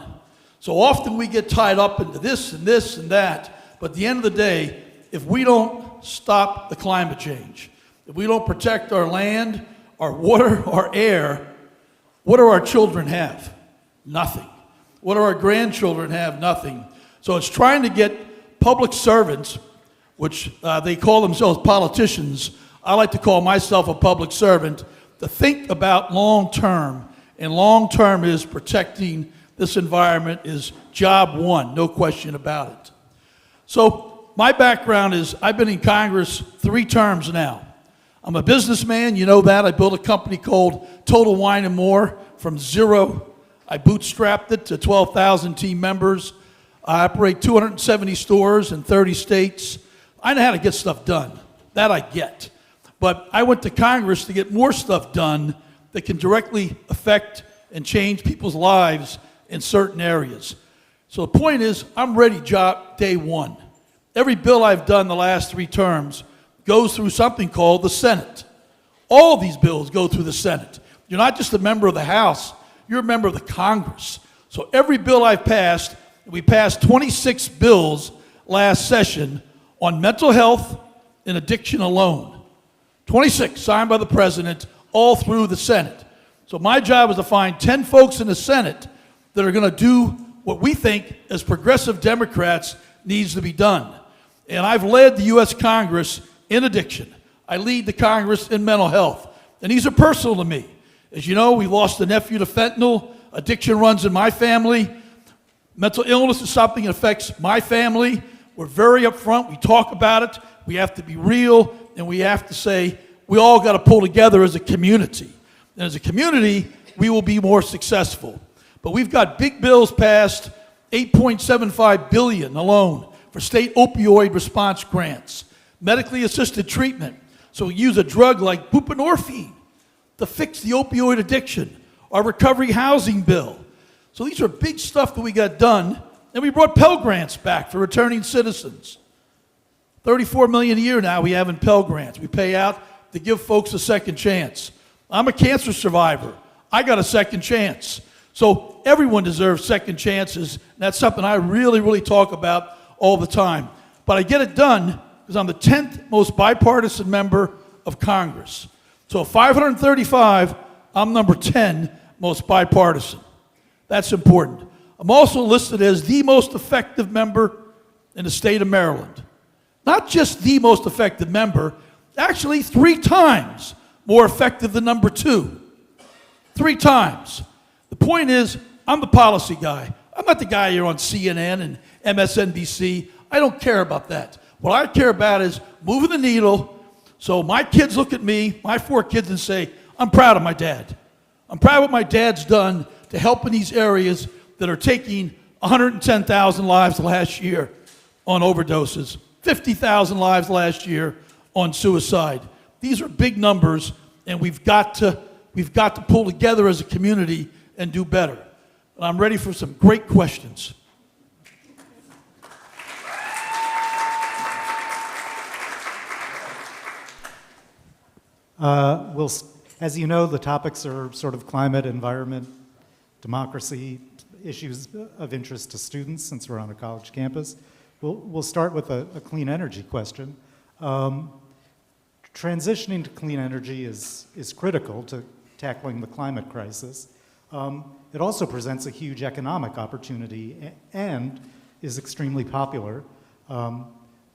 Speaker 9: So often we get tied up into this and this and that, but at the end of the day, if we don't stop the climate change, if we don't protect our land, our water, our air, what do our children have? Nothing. What do our grandchildren have? Nothing. So it's trying to get public servants, which they call themselves politicians. I like to call myself a public servant, to think about long term. And long term is protecting this environment is job one, no question about it. So my background is I've been in Congress 3 terms now. I'm a businessman, you know that. I built a company called Total Wine and More from zero. I bootstrapped it to 12,000 team members. I operate 270 stores in 30 states. I know how to get stuff done. That I get. But I went to Congress to get more stuff done that can directly affect and change people's lives in certain areas. So the point is, I'm ready job day one. Every bill I've done the last 3 terms goes through something called the Senate. All of these bills go through the Senate. You're not just a member of the House, you're a member of the Congress. So every bill I've passed, we passed 26 bills last session on mental health and addiction alone. 26 signed by the president, all through the Senate. So my job is to find 10 folks in the Senate that are going to do what we think as progressive Democrats needs to be done. And I've led the U.S. Congress in addiction. I lead the Congress in mental health. And these are personal to me. As you know, we lost a nephew to fentanyl. Addiction runs in my family. Mental illness is something that affects my family. We're very upfront. We talk about it. We have to be real. And we have to say, we all got to pull together as a community. And as a community, we will be more successful. But we've got big bills passed, $8.75 billion alone for state opioid response grants, medically assisted treatment. So we use a drug like buprenorphine to fix the opioid addiction, our recovery housing bill. So these are big stuff that we got done. And we brought Pell Grants back for returning citizens. $34 million a year now we have in Pell Grants. We pay out to give folks a second chance. I'm a cancer survivor. I got a second chance. So everyone deserves second chances. And that's something I really, really talk about all the time. But I get it done because I'm the 10th most bipartisan member of Congress. So 535, I'm number 10 most bipartisan. That's important. I'm also listed as the most effective member in the state of Maryland. Not just the most effective member, actually 3 times more effective than number 2. 3 times. The point is, I'm the policy guy. I'm not the guy here on CNN and MSNBC. I don't care about that. What I care about is moving the needle so my kids look at me, my 4 kids, and say, I'm proud of my dad. I'm proud of what my dad's done to help in these areas that are taking 110,000 lives last year on overdoses, 50,000 lives last year on suicide. These are big numbers, and we've got to pull together as a community and do better. And I'm ready for some great questions.
Speaker 3: As you know, the topics are sort of climate, environment, democracy, issues of interest to students since we're on a college campus. We'll start with a clean energy question. Transitioning to clean energy is critical to tackling the climate crisis. It also presents a huge economic opportunity and is extremely popular.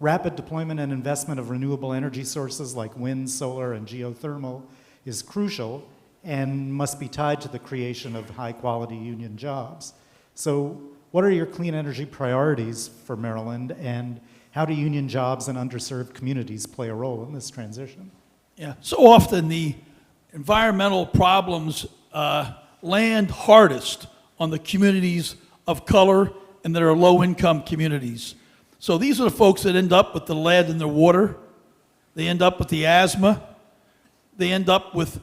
Speaker 3: Rapid deployment and investment of renewable energy sources like wind, solar, and geothermal is crucial and must be tied to the creation of high-quality union jobs. So what are your clean energy priorities for Maryland, and how do union jobs in underserved communities play a role in this transition?
Speaker 9: Yeah, so often the environmental problems land hardest on the communities of color and that are low-income communities. So these are the folks that end up with the lead in their water. They end up with the asthma. They end up with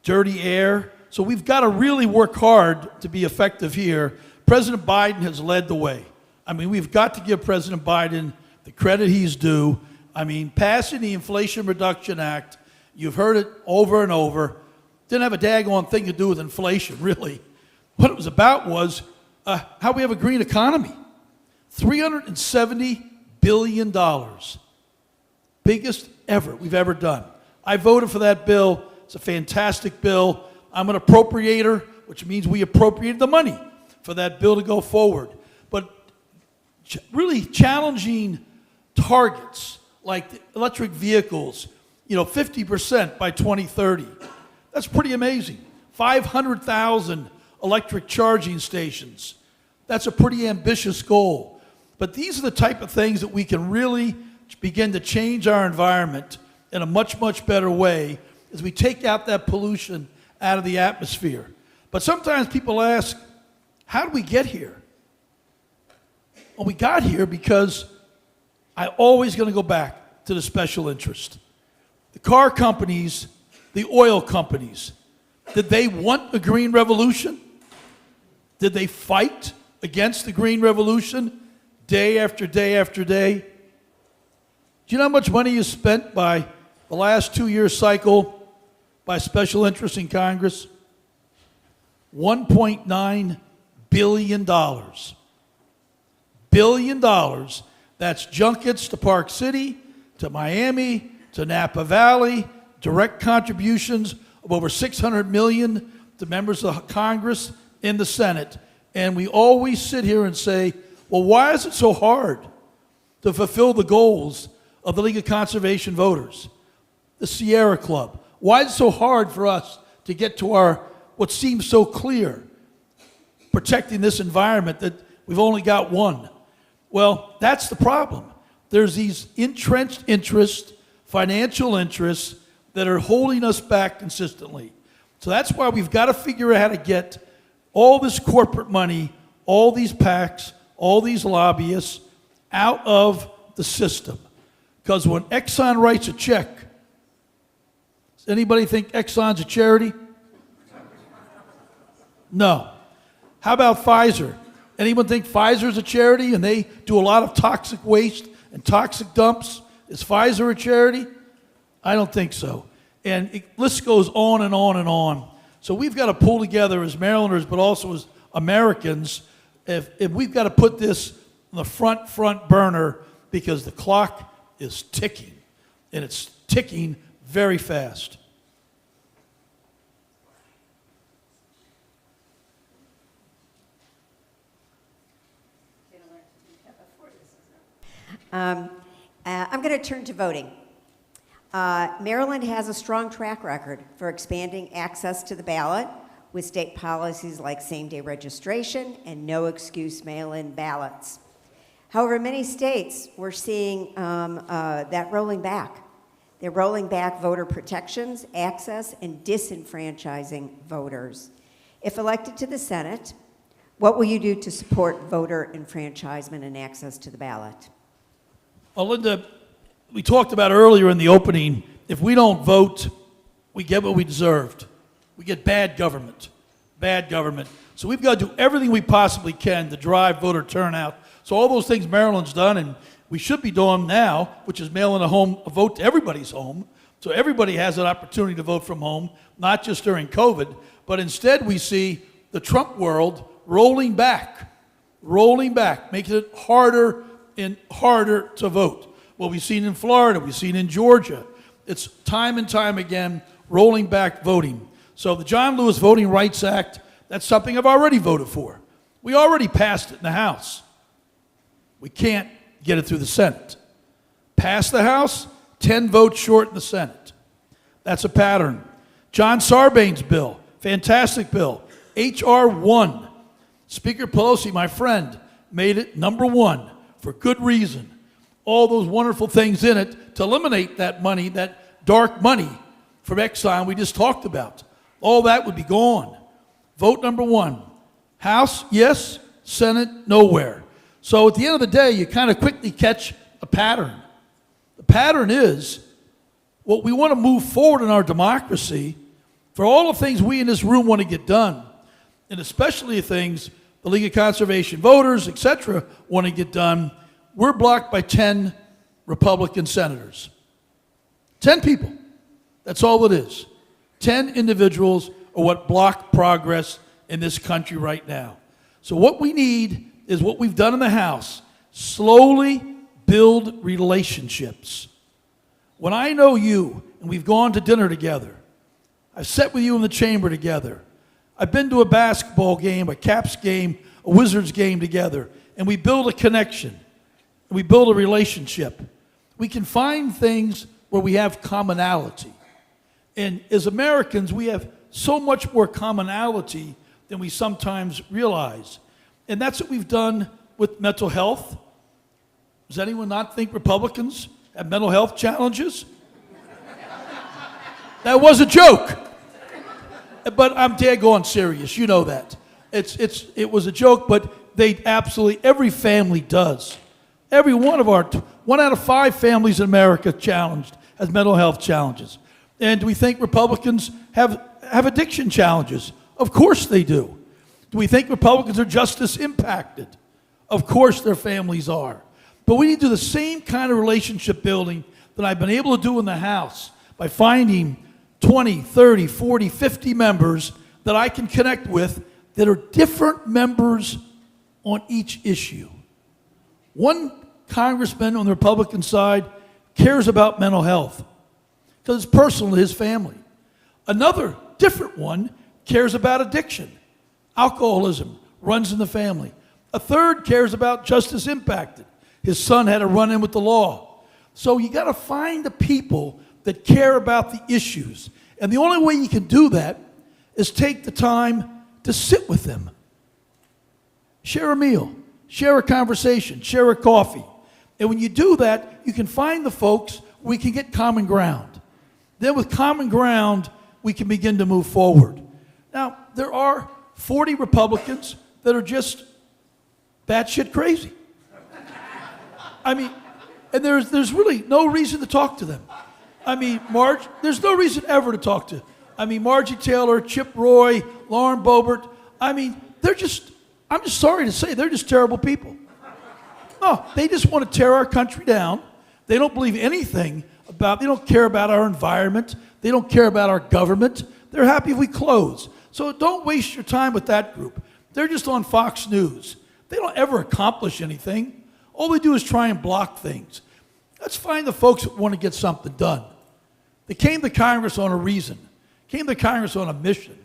Speaker 9: dirty air. So we've got to really work hard to be effective here. President Biden has led the way. I mean, we've got to give President Biden the credit he's due. I mean, passing the Inflation Reduction Act, you've heard it over and over, didn't have a daggone thing to do with inflation, really. What it was about was how we have a green economy. $370 billion. Biggest ever we've ever done. I voted for that bill. It's a fantastic bill. I'm an appropriator, which means we appropriated the money for that bill to go forward. But really challenging targets like the electric vehicles, 50% by 2030. That's pretty amazing. 500,000 electric charging stations. That's a pretty ambitious goal. But these are the type of things that we can really begin to change our environment in a much, much better way as we take out that pollution out of the atmosphere. But sometimes people ask, how did we get here? Well, we got here because I'm always going to go back to the special interest. The car companies, the oil companies, did they want a green revolution? Did they fight against the green revolution day after day after day? Do you know how much money is spent by the last 2-year cycle by special interests in Congress? $1.9 billion. $1 billion. That's junkets to Park City, to Miami, to Napa Valley, direct contributions of over $600 million to members of Congress in the Senate. And we always sit here and say, well, why is it so hard to fulfill the goals of the League of Conservation Voters, the Sierra Club? Why is it so hard for us to get to our, what seems so clear, protecting this environment that we've only got one? Well, that's the problem. There's these entrenched interests, financial interests, that are holding us back consistently. So that's why we've got to figure out how to get all this corporate money, all these PACs, all these lobbyists out of the system. Because when Exxon writes a check, does anybody think Exxon's a charity? No. How about Pfizer? Anyone think Pfizer's a charity and they do a lot of toxic waste and toxic dumps? Is Pfizer a charity? I don't think so. And the list goes on and on and on. So we've got to pull together as Marylanders, but also as Americans, if we've got to put this on the front burner, because the clock is ticking, and it's ticking very fast.
Speaker 5: I'm going to turn to voting. Maryland has a strong track record for expanding access to the ballot with state policies like same-day registration and no-excuse mail-in ballots. However, many states, we're seeing that rolling back. They're rolling back voter protections, access, and disenfranchising voters. If elected to the Senate, what will you do to support voter enfranchisement and access to the ballot?
Speaker 9: Well, Linda, we talked about earlier in the opening, if we don't vote, we get what we deserved. We get bad government. Bad government. So we've got to do everything we possibly can to drive voter turnout. So all those things Maryland's done, and we should be doing now, which is mailing a vote to everybody's home. So everybody has an opportunity to vote from home, not just during COVID, but instead we see the Trump world rolling back, making it harder and harder to vote. What we've seen in Florida, we've seen in Georgia. It's time and time again rolling back voting. So the John Lewis Voting Rights Act, that's something I've already voted for. We already passed it in the House. We can't get it through the Senate. Passed the House, 10 votes short in the Senate. That's a pattern. John Sarbanes' bill, fantastic bill. H.R. 1. Speaker Pelosi, my friend, made it number 1 for good reason. All those wonderful things in it to eliminate that money, that dark money from Exxon we just talked about. All that would be gone. Vote number 1. House, yes. Senate, nowhere. So at the end of the day, you kind of quickly catch a pattern. The pattern is what we want to move forward in our democracy for all the things we in this room want to get done, and especially the things the League of Conservation Voters, etc., want to get done. We're blocked by 10 Republican senators. 10 people. That's all it is. 10 individuals are what block progress in this country right now. So what we need is what we've done in the House, slowly build relationships. When I know you, and we've gone to dinner together, I've sat with you in the chamber together, I've been to a basketball game, a Caps game, a Wizards game together, and we build a connection, and we build a relationship. We can find things where we have commonality. And as Americans, we have so much more commonality than we sometimes realize. And that's what we've done with mental health. Does anyone not think Republicans have mental health challenges? That was a joke. But I'm daggone serious, you know that. It was a joke, but they absolutely, every family does. Every one of our, 1 out of 5 families in America challenged has mental health challenges. And do we think Republicans have addiction challenges? Of course they do. Do we think Republicans are justice impacted? Of course their families are. But we need to do the same kind of relationship building that I've been able to do in the House by finding 20, 30, 40, 50 members that I can connect with that are different members on each issue. One congressman on the Republican side cares about mental health because it's personal to his family. Another different one cares about addiction. Alcoholism runs in the family. A third cares about justice impacted. His son had a run-in with the law. So you got to find the people that care about the issues. And the only way you can do that is take the time to sit with them. Share a meal, share a conversation, share a coffee. And when you do that, you can find the folks where we can get common ground. Then with common ground, we can begin to move forward. Now, there are 40 Republicans that are just batshit crazy. I mean, and there's really no reason to talk to them. I mean, there's no reason ever to talk to. I mean, Margie Taylor, Chip Roy, Lauren Boebert, I mean, I'm just sorry to say, they're just terrible people. No, they just want to tear our country down. They don't believe anything they don't care about our environment. They don't care about our government. They're happy if we close. So don't waste your time with that group. They're just on Fox News. They don't ever accomplish anything. All they do is try and block things. Let's find the folks that want to get something done. They came to Congress on a reason, came to Congress on a mission.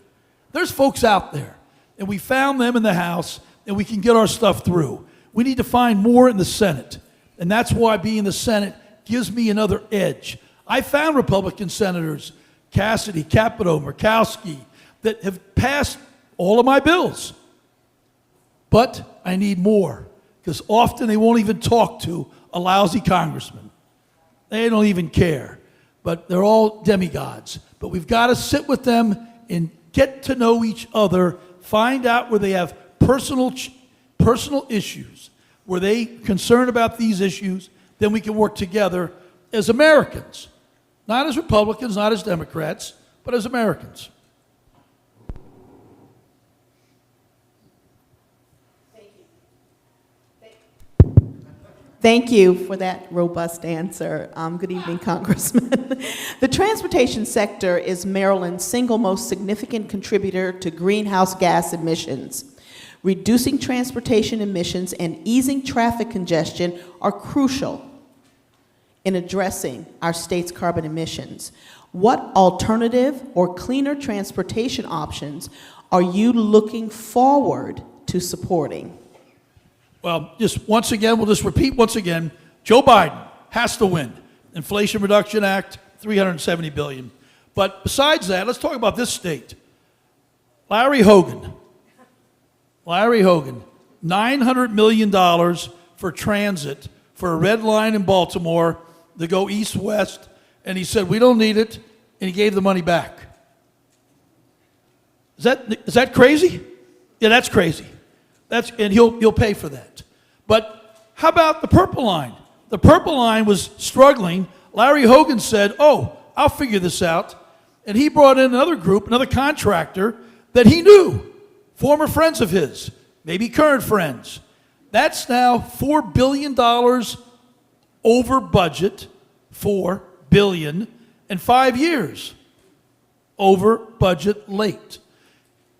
Speaker 9: There's folks out there, and we found them in the House, and we can get our stuff through. We need to find more in the Senate, and that's why being in the Senate gives me another edge. I found Republican senators, Cassidy, Capito, Murkowski, that have passed all of my bills. But I need more, because often they won't even talk to a lousy congressman. They don't even care. But they're all demigods. But we've got to sit with them and get to know each other, find out where they have personal issues, where they concerned about these issues, then we can work together as Americans. Not as Republicans, not as Democrats, but as Americans.
Speaker 6: Thank you for that robust answer. Good evening, Congressman. The transportation sector is Maryland's single most significant contributor to greenhouse gas emissions. Reducing transportation emissions and easing traffic congestion are crucial in addressing our state's carbon emissions. What alternative or cleaner transportation options are you looking forward to supporting?
Speaker 9: Well, just once again, we'll just repeat once again, Joe Biden has to win. Inflation Reduction Act, $370 billion. But besides that, let's talk about this state. Larry Hogan, $900 million for transit for a red line in Baltimore to go east-west, and he said, we don't need it, and he gave the money back. Is that crazy? Yeah, that's crazy. And he'll pay for that. But how about the Purple Line? The Purple Line was struggling. Larry Hogan said, oh, I'll figure this out. And he brought in another group, another contractor that he knew, former friends of his, maybe current friends. That's now $4 billion over budget, $4 billion, in 5 years, over budget late.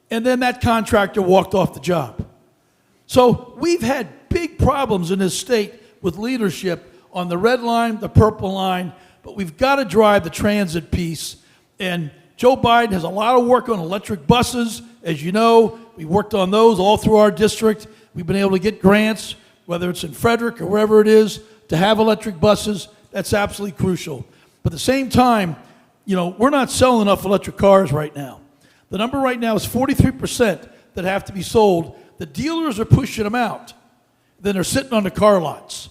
Speaker 9: And then that contractor walked off the job. So we've had big problems in this state with leadership on the red line, the purple line, but we've got to drive the transit piece. And Joe Biden has a lot of work on electric buses. As you know, we worked on those all through our district. We've been able to get grants, whether it's in Frederick or wherever it is, to have electric buses. That's absolutely crucial. But at the same time, you know, we're not selling enough electric cars right now. The number right now is 43% that have to be sold. The dealers are pushing them out. Then they're sitting on the car lots.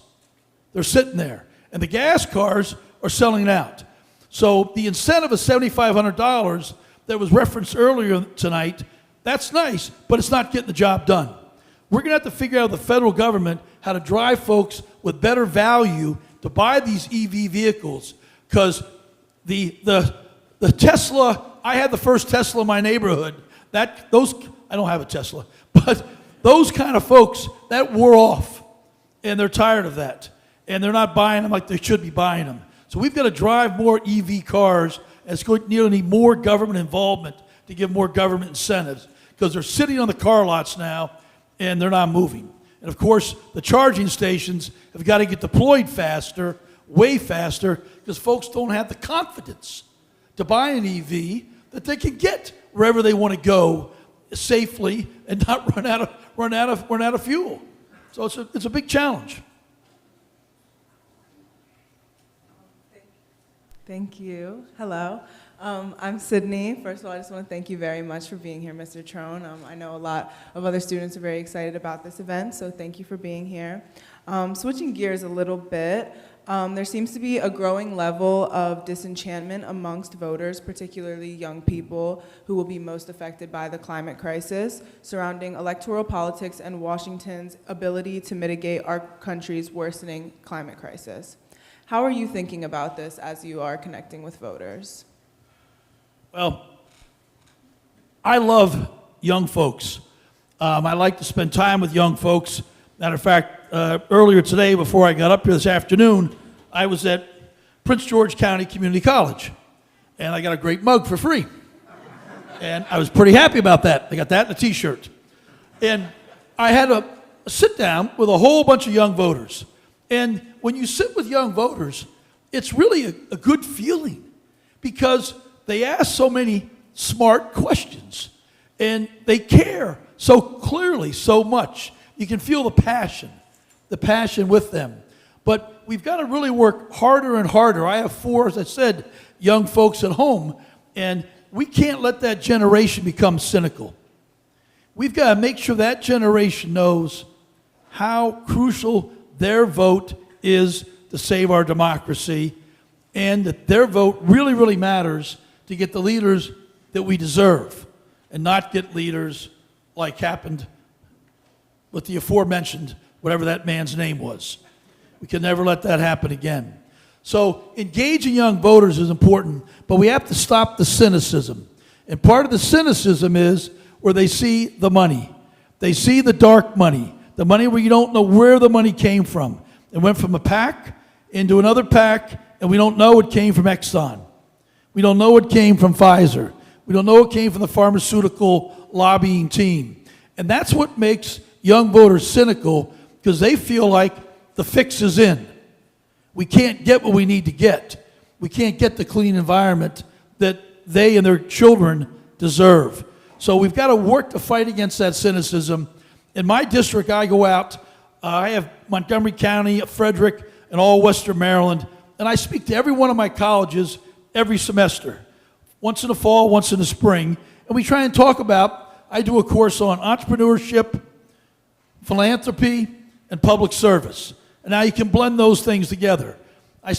Speaker 9: They're sitting there. And the gas cars are selling out. So the incentive of $7,500 that was referenced earlier tonight, that's nice, but it's not getting the job done. We're going to have to figure out with the federal government how to drive folks with better value to buy these EV vehicles. Because the Tesla, I had the first Tesla in my neighborhood. I don't have a Tesla, but those kind of folks, that wore off. And they're tired of that. And they're not buying them like they should be buying them. So we've got to drive more EV cars, and it's going to need more government involvement to give more government incentives, because they're sitting on the car lots now, and they're not moving. And of course, the charging stations have got to get deployed faster, way faster, because folks don't have the confidence to buy an EV that they can get wherever they want to go safely and not run out of fuel. So it's a big challenge.
Speaker 7: Thank you. Hello. I'm Sydney. First of all, I just want to thank you very much for being here, Mr. Trone. I know a lot of other students are very excited about this event, so thank you for being here. Switching gears a little bit, there seems to be a growing level of disenchantment amongst voters, particularly young people who will be most affected by the climate crisis surrounding electoral politics and Washington's ability to mitigate our country's worsening climate crisis. How are you thinking about this as you are connecting with voters?
Speaker 9: Well, I love young folks. I like to spend time with young folks. Matter of fact, earlier today, before I got up here this afternoon, I was at Prince George County Community College, and I got a great mug for free. And I was pretty happy about that. I got that and a t-shirt. And I had a sit down with a whole bunch of young voters. And when you sit with young voters, it's really a good feeling, because they ask so many smart questions, and they care so clearly, so much. You can feel the passion with them. But we've got to really work harder and harder. I have 4, as I said, young folks at home, and we can't let that generation become cynical. We've got to make sure that generation knows how crucial their vote is to save our democracy, and that their vote really, really matters to get the leaders that we deserve, and not get leaders like happened with the aforementioned, whatever that man's name was. We can never let that happen again. So engaging young voters is important, but we have to stop the cynicism. And part of the cynicism is where they see the money. They see the dark money, the money where you don't know where the money came from. It went from a PAC into another PAC, and we don't know it came from Exxon. We don't know it came from Pfizer. We don't know it came from the pharmaceutical lobbying team. And that's what makes young voters cynical, because they feel like the fix is in. We can't get what we need to get. We can't get the clean environment that they and their children deserve. So we've got to work to fight against that cynicism. In my district, I go out, I have Montgomery County, Frederick, and all Western Maryland, and I speak to every one of my colleges every semester, once in the fall, once in the spring, and we try and talk about, I do a course on entrepreneurship, philanthropy, and public service. And now you can blend those things together. I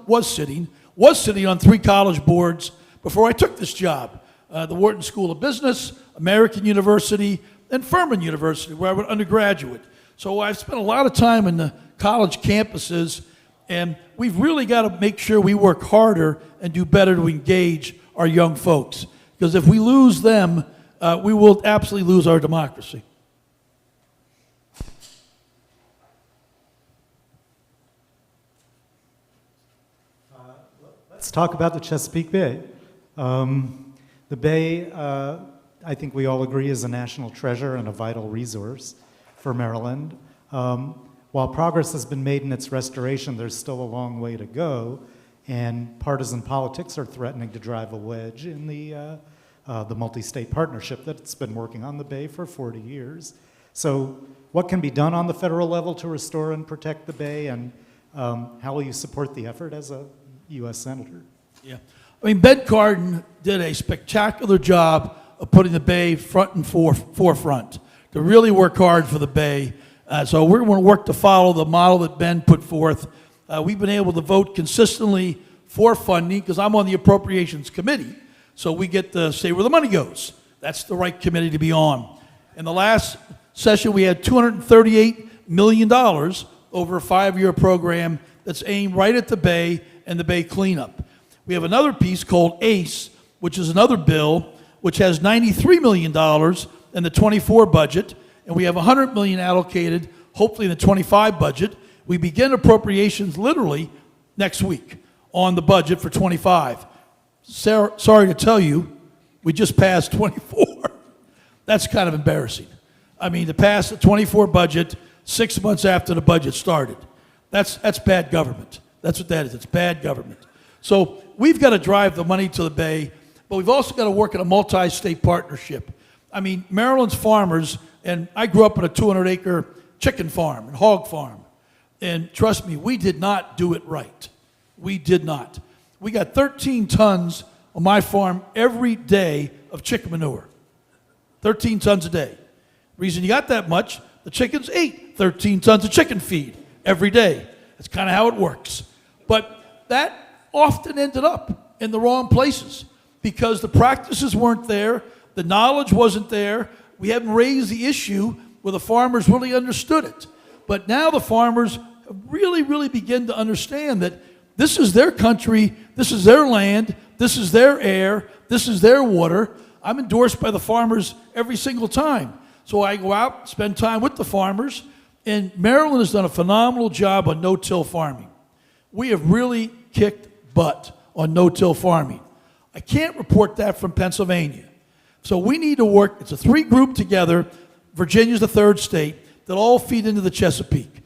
Speaker 9: was sitting on 3 college boards before I took this job. The Wharton School of Business, American University, and Furman University, where I was undergraduate. So I've spent a lot of time in the college campuses, and we've really got to make sure we work harder and do better to engage our young folks. Because if we lose them, we will absolutely lose our democracy.
Speaker 3: Let's talk about the Chesapeake Bay. The Bay, I think we all agree, is a national treasure and a vital resource for Maryland. While progress has been made in its restoration, there's still a long way to go, and partisan politics are threatening to drive a wedge in the multi-state partnership that's been working on the Bay for 40 years. So what can be done on the federal level to restore and protect the Bay, and how will you support the effort as a U.S. Senator?
Speaker 9: Yeah. I mean, Ben Cardin did a spectacular job of putting the Bay front and forefront, to really work hard for the Bay. So we're going to work to follow the model that Ben put forth. We've been able to vote consistently for funding because I'm on the Appropriations Committee, so we get to say where the money goes. That's the right committee to be on. In the last session, we had $238 million over a 5-year program that's aimed right at the Bay and the Bay cleanup. We have another piece called ACE, which is another bill, which has $93 million in the 24 budget, and we have $100 million allocated, hopefully in the 25 budget. We begin appropriations literally next week on the budget for 25. Sorry to tell you, we just passed 24. That's kind of embarrassing. I mean, to pass the 24 budget 6 months after the budget started, that's bad government. That's what that is. It's bad government. So we've got to drive the money to the Bay, but we've also got to work in a multi-state partnership. I mean, Maryland's farmers, and I grew up on a 200-acre chicken farm and hog farm, and trust me, we did not do it right. We did not. We got 13 tons on my farm every day of chicken manure. 13 tons a day. Reason you got that much, the chickens ate 13 tons of chicken feed every day. That's kind of how it works. But that often ended up in the wrong places because the practices weren't there, the knowledge wasn't there, we haven't raised the issue where the farmers really understood it. But now the farmers really begin to understand that this is their country, this is their land, this is their air, this is their water. I'm endorsed by the farmers every single time. So I go out, spend time with the farmers, and Maryland has done a phenomenal job on no-till farming. We have really kicked butt on no-till farming. I can't report that from Pennsylvania. So we need to work, it's a 3-group together, Virginia's the 3rd state, that all feed into the Chesapeake.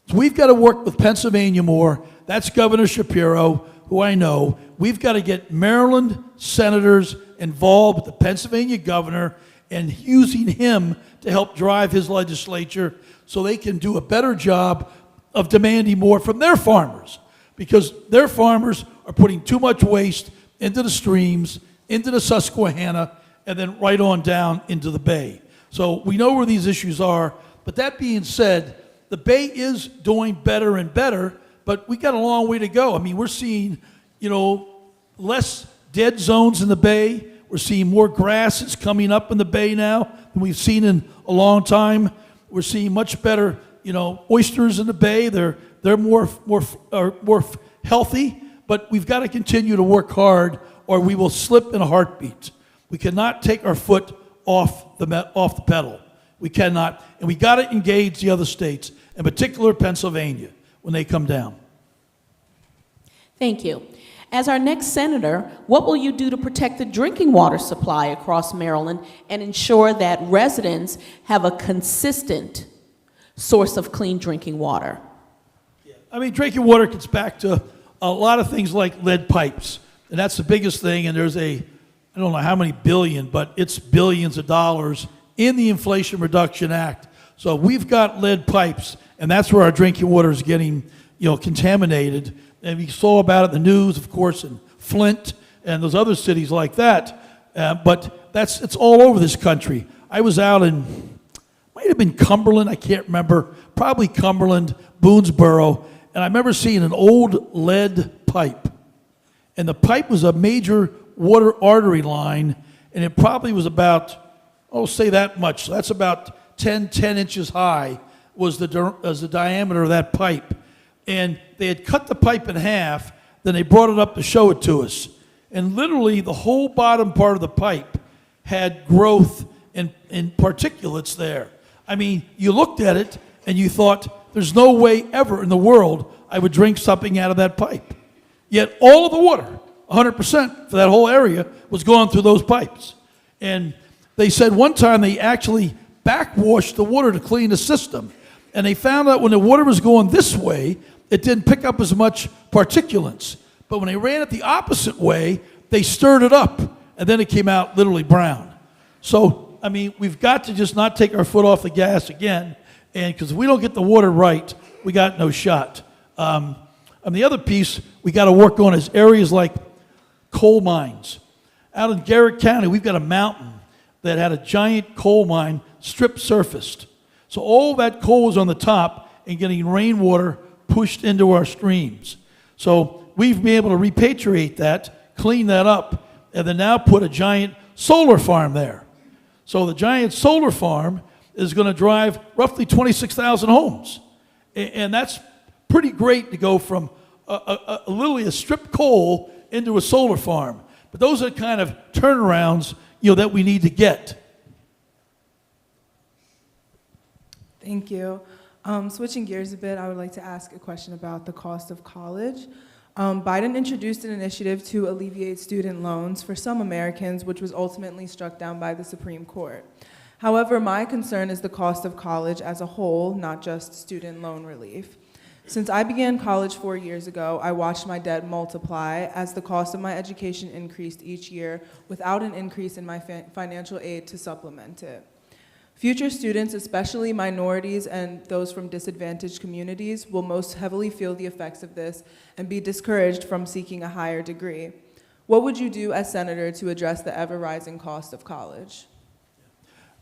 Speaker 9: So we've got to work with Pennsylvania more. That's Governor Shapiro, who I know. We've got to get Maryland senators involved with the Pennsylvania governor and using him to help drive his legislature so they can do a better job of demanding more from their farmers, because their farmers are putting too much waste into the streams, into the Susquehanna, and then right on down into the Bay. So we know where these issues are, but that being said, the Bay is doing better and better, but we got a long way to go. I mean, we're seeing, less dead zones in the Bay. We're seeing more grass coming up in the Bay now than we've seen in a long time. We're seeing much better, oysters in the Bay. They're more healthy, but we've got to continue to work hard or we will slip in a heartbeat. We cannot take our foot off the pedal. We cannot, and we got to engage the other states, in particular Pennsylvania, when they come down.
Speaker 6: Thank you. As our next senator, what will you do to protect the drinking water supply across Maryland and ensure that residents have a consistent source of clean drinking water?
Speaker 9: I mean, drinking water gets back to a lot of things like lead pipes, and that's the biggest thing, and there's I don't know how many billion, but it's billions of dollars in the Inflation Reduction Act. So we've got lead pipes, and that's where our drinking water is getting, contaminated. And we saw about it in the news, of course, in Flint and those other cities like that. But it's all over this country. I was out in, might have been Cumberland, I can't remember, probably Cumberland, Boonesboro, and I remember seeing an old lead pipe. And the pipe was a major water artery line, and it probably was about, say that much. So that's about 10 inches high was the diameter of that pipe. And they had cut the pipe in half, then they brought it up to show it to us. And literally the whole bottom part of the pipe had growth and particulates there. I mean, you looked at it and you thought, there's no way ever in the world I would drink something out of that pipe. Yet all of the water, 100% for that whole area, was going through those pipes. And they said one time they actually backwash the water to clean the system. And they found out when the water was going this way, it didn't pick up as much particulates. But when they ran it the opposite way, they stirred it up, and then it came out literally brown. So, I mean, we've got to just not take our foot off the gas again, and because if we don't get the water right, we got no shot. And the other piece we got to work on is areas like coal mines. Out in Garrett County, we've got a mountain that had a giant coal mine strip surfaced. So all that coal was on the top and getting rainwater pushed into our streams. So we've been able to repatriate that, clean that up, and then now put a giant solar farm there. So the giant solar farm is going to drive roughly 26,000 homes. And that's pretty great to go from literally a strip coal into a solar farm. But those are the kind of turnarounds, that we need to get.
Speaker 7: Thank you. Switching gears a bit, I would like to ask a question about the cost of college. Biden introduced an initiative to alleviate student loans for some Americans, which was ultimately struck down by the Supreme Court. However, my concern is the cost of college as a whole, not just student loan relief. Since I began college 4 years ago, I watched my debt multiply as the cost of my education increased each year without an increase in my financial aid to supplement it. Future students, especially minorities and those from disadvantaged communities, will most heavily feel the effects of this and be discouraged from seeking a higher degree. What would you do as senator to address the ever-rising cost of college?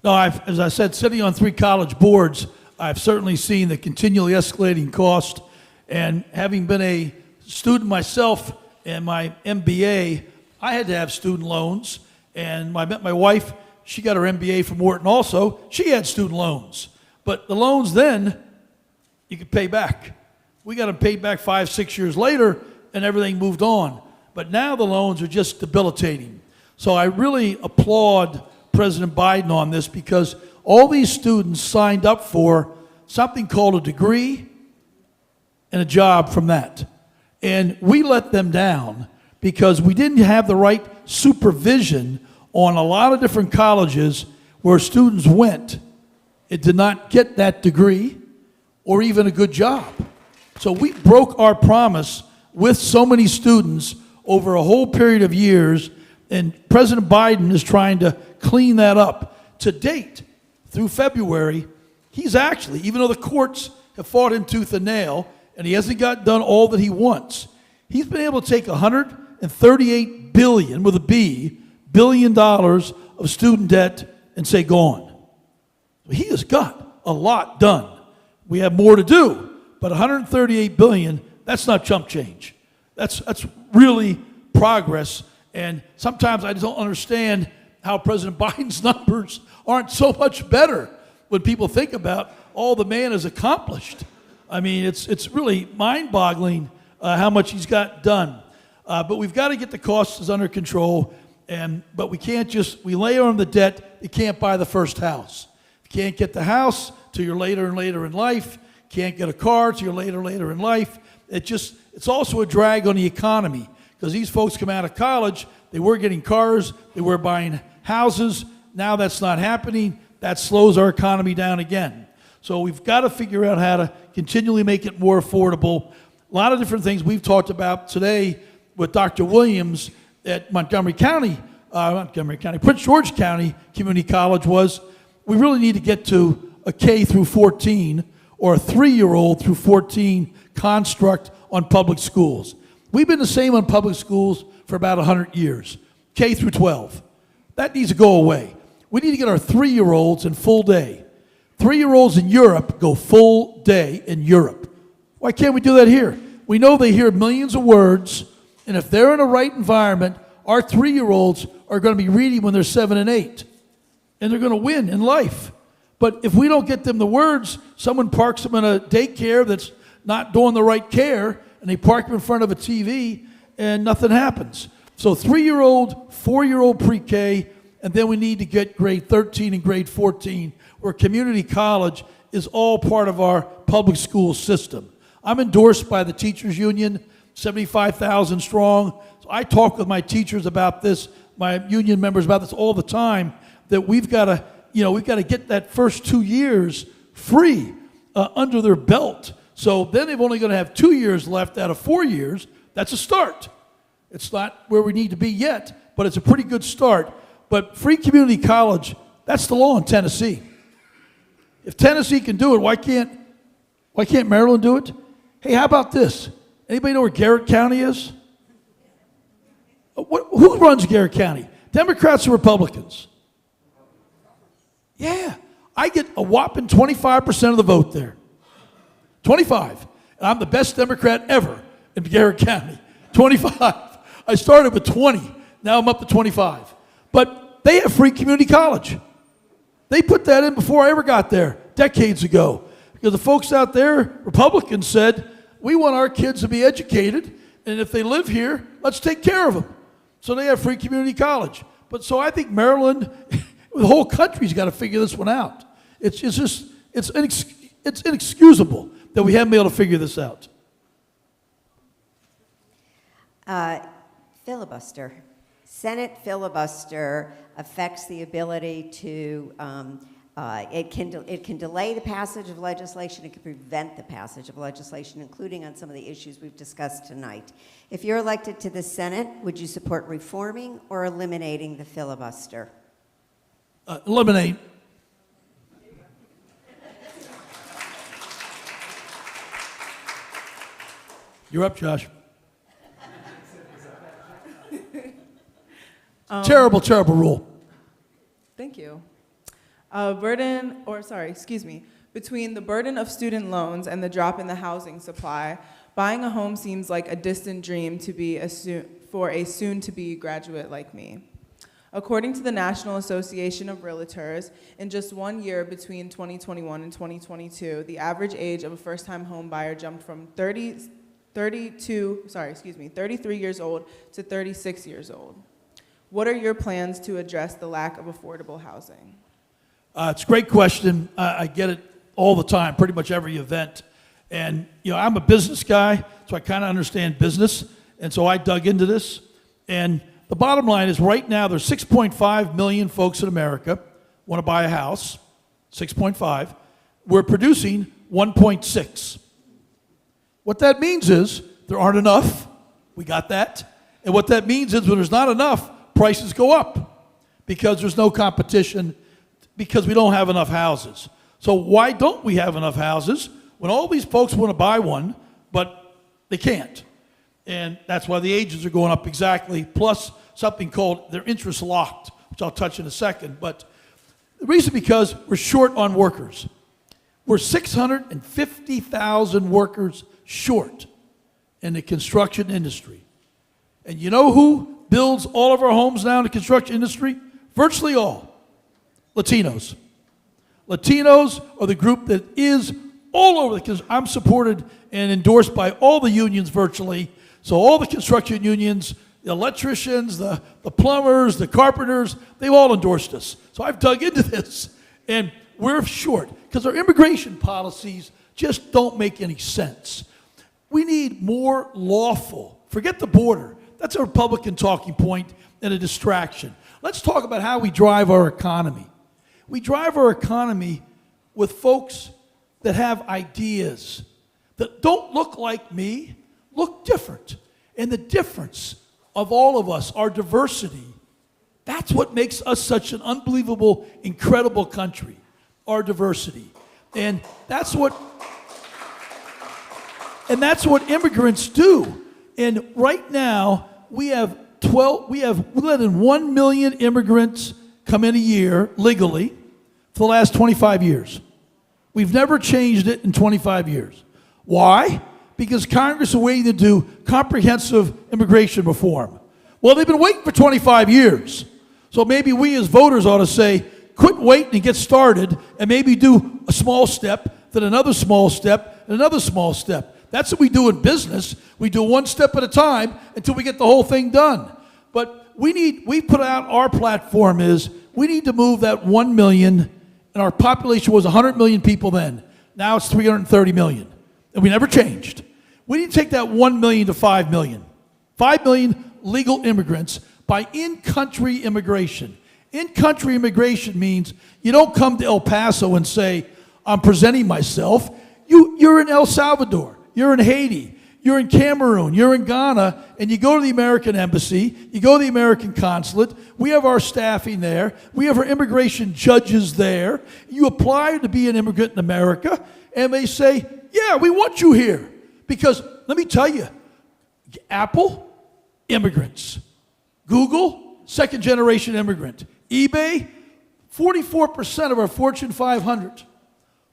Speaker 9: No, as I said, sitting on 3 college boards, I've certainly seen the continually escalating cost, and having been a student myself in my MBA, I had to have student loans, and I met my wife. She got her MBA from Wharton also. She had student loans, but the loans then you could pay back. We got them paid back 5-6 years later, and everything moved on. But now the loans are just debilitating. So I really applaud President Biden on this, because all these students signed up for something called a degree and a job from that. And we let them down because we didn't have the right supervision on a lot of different colleges where students went and did not get that degree or even a good job. So we broke our promise with so many students over a whole period of years, and President Biden is trying to clean that up. To date, through February, he's actually, even though the courts have fought him tooth and nail, and he hasn't got done all that he wants, he's been able to take $138 billion, with a B, billion dollars of student debt and say gone. He has got a lot done. We have more to do, but $138 billion, that's not chump change. That's really progress, and sometimes I don't understand how President Biden's numbers aren't so much better when people think about all the man has accomplished. I mean, it's really mind-boggling how much he's got done. But we've got to get the costs under control, but we can't just, we layer on the debt, you can't buy the first house. If you can't get the house till you're later and later in life, can't get a car till you're later in life, it's also a drag on the economy, because these folks come out of college, they were getting cars, they were buying houses. Now that's not happening. That slows our economy down again. So we've got to figure out how to continually make it more affordable. A lot of different things we've talked about today with Dr. Williams at Prince George County Community College was, we really need to get to a K through 14 or a 3-year-old through 14 construct on public schools. We've been the same on public schools for about 100 years, K through 12. That needs to go away. We need to get our 3-year-olds in full day. 3-year-olds in Europe go full day in Europe. Why can't we do that here? We know they hear millions of words, and if they're in a right environment, our 3-year-olds are going to be reading when they're 7 and 8, and they're going to win in life. But if we don't get them the words, someone parks them in a daycare that's not doing the right care, and they park them in front of a TV, and nothing happens. So 3-year-old, 4-year-old pre-K, and then we need to get grade 13 and grade 14, where community college is all part of our public school system. I'm endorsed by the teachers union, 75,000 strong. So I talk with my teachers about this, my union members about this all the time, that we've got to we've got to get that first 2 years free under their belt. So then they've only going to have 2 years left out of 4 years. That's a start. It's not where we need to be yet, but it's a pretty good start. But free community college, that's the law in Tennessee. If Tennessee can do it, why can't Maryland do it? Hey, how about this? Anybody know where Garrett County is? Who runs Garrett County? Democrats or Republicans? Yeah, I get a whopping 25% of the vote there. 25. And I'm the best Democrat ever in Garrett County. 25. I started with 20. Now I'm up to 25. But they have free community college. They put that in before I ever got there, decades ago. Because the folks out there, Republicans, said, we want our kids to be educated, and if they live here, let's take care of them. So they have free community college. But so I think Maryland, the whole country's got to figure this one out. It's inexcusable that we haven't been able to figure this out.
Speaker 5: Filibuster. Senate filibuster affects the ability to, it can delay the passage of legislation, it can prevent the passage of legislation, including on some of the issues we've discussed tonight. If you're elected to the Senate, would you support reforming or eliminating the filibuster?
Speaker 9: Eliminate. You're up, Josh. Terrible, terrible rule.
Speaker 7: Thank you. Between the burden of student loans and the drop in the housing supply, buying a home seems like a distant dream for a soon-to-be graduate like me. According to the National Association of Realtors, in just 1 year between 2021 and 2022, the average age of a first-time home buyer jumped from 33 years old to 36 years old. What are your plans to address the lack of affordable housing?
Speaker 9: It's a great question. I get it all the time, pretty much every event. And, I'm a business guy, so I kind of understand business. And so I dug into this. And the bottom line is right now there's 6.5 million folks in America want to buy a house, 6.5. We're producing 1.6. What that means is there aren't enough. We got that. And what that means is when there's not enough, prices go up because there's no competition, because we don't have enough houses. So why don't we have enough houses when all these folks want to buy one, but they can't? And that's why the agents are going up exactly, plus something called their interest locked, which I'll touch in a second. But the reason because we're short on workers. We're 650,000 workers short in the construction industry. And you know who builds all of our homes now in the construction industry? Virtually all. Latinos. Latinos are the group that is all over, because I'm supported and endorsed by all the unions virtually. So all the construction unions, the electricians, the plumbers, the carpenters, they've all endorsed us. So I've dug into this, and we're short because our immigration policies just don't make any sense. We need more lawful, forget the border. That's a Republican talking point and a distraction. Let's talk about how we drive our economy. We drive our economy with folks that have ideas that don't look like me, look different. And the difference of all of us, our diversity, that's what makes us such an unbelievable, incredible country, our diversity. And that's what immigrants do. And right now, we let in 1 million immigrants come in a year legally for the last 25 years. We've never changed it in 25 years. Why? Because Congress is waiting to do comprehensive immigration reform. Well, they've been waiting for 25 years. So maybe we as voters ought to say, quit waiting and get started, and maybe do a small step, then another small step, and another small step. That's what we do in business. We do one step at a time until we get the whole thing done. But we put out our platform is we need to move that 1 million, and our population was 100 million people then. Now it's 330 million, and we never changed. We need to take that 1 million to 5 million. 5 million legal immigrants by in-country immigration. In-country immigration means you don't come to El Paso and say, I'm presenting myself. You're in El Salvador, you're in Haiti, you're in Cameroon, you're in Ghana, and you go to the American embassy, you go to the American consulate, we have our staffing there, we have our immigration judges there, you apply to be an immigrant in America, and they say, yeah, we want you here. Because, let me tell you, Apple, immigrants. Google, second-generation immigrant. eBay, 44% of our Fortune 500.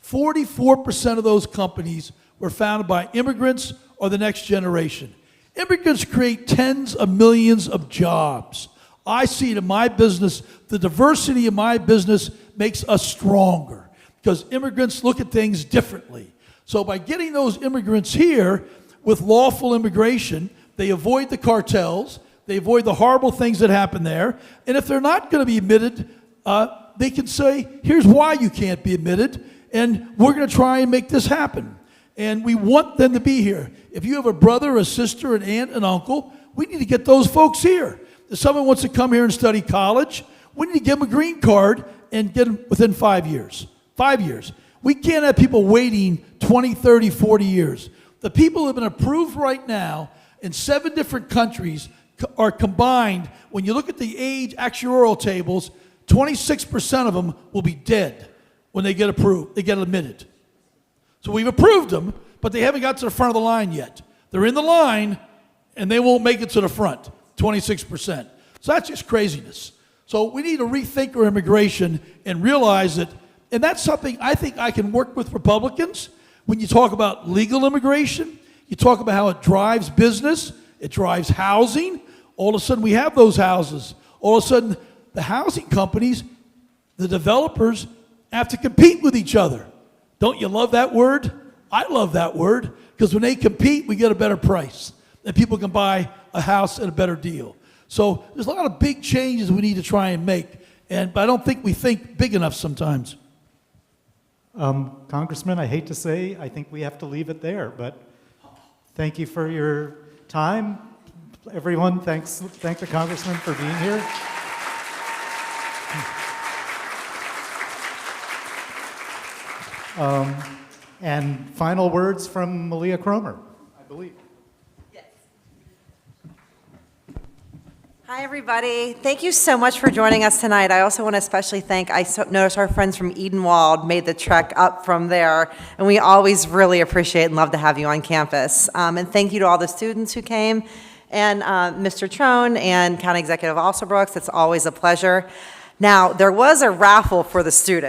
Speaker 9: 44% of those companies were founded by immigrants or the next generation. Immigrants create tens of millions of jobs. I see it in my business. The diversity in my business makes us stronger because immigrants look at things differently. So by getting those immigrants here with lawful immigration, they avoid the cartels, they avoid the horrible things that happen there, and if they're not going to be admitted, they can say, here's why you can't be admitted, and we're going to try and make this happen. And we want them to be here. If you have a brother, a sister, an aunt, an uncle, we need to get those folks here. If someone wants to come here and study college, we need to give them a green card and get them within 5 years. 5 years. We can't have people waiting 20, 30, 40 years. The people who have been approved right now in 7 different countries are combined. When you look at the age actuarial tables, 26% of them will be dead when they get approved, they get admitted. So we've approved them, but they haven't got to the front of the line yet. They're in the line, and they won't make it to the front, 26%. So that's just craziness. So we need to rethink our immigration and realize that, and that's something I think I can work with Republicans. When you talk about legal immigration, you talk about how it drives business, it drives housing. All of a sudden we have those houses. All of a sudden the housing companies, the developers, have to compete with each other. Don't you love that word? I love that word because when they compete, we get a better price. And people can buy a house at a better deal. So there's a lot of big changes we need to try and make. But I don't think we think big enough sometimes.
Speaker 3: Congressman, I hate to say, I think we have to leave it there, but thank you for your time. Everyone, thank the Congressman for being here. And final words from Malia Cromer, I believe.
Speaker 8: Yes. Hi, everybody. Thank you so much for joining us tonight. I also want to especially thank, noticed our friends from Edenwald made the trek up from there, and we always really appreciate and love to have you on campus. And thank you to all the students who came, and Mr. Trone and County Executive Alsobrooks. It's always a pleasure. Now, there was a raffle for the students.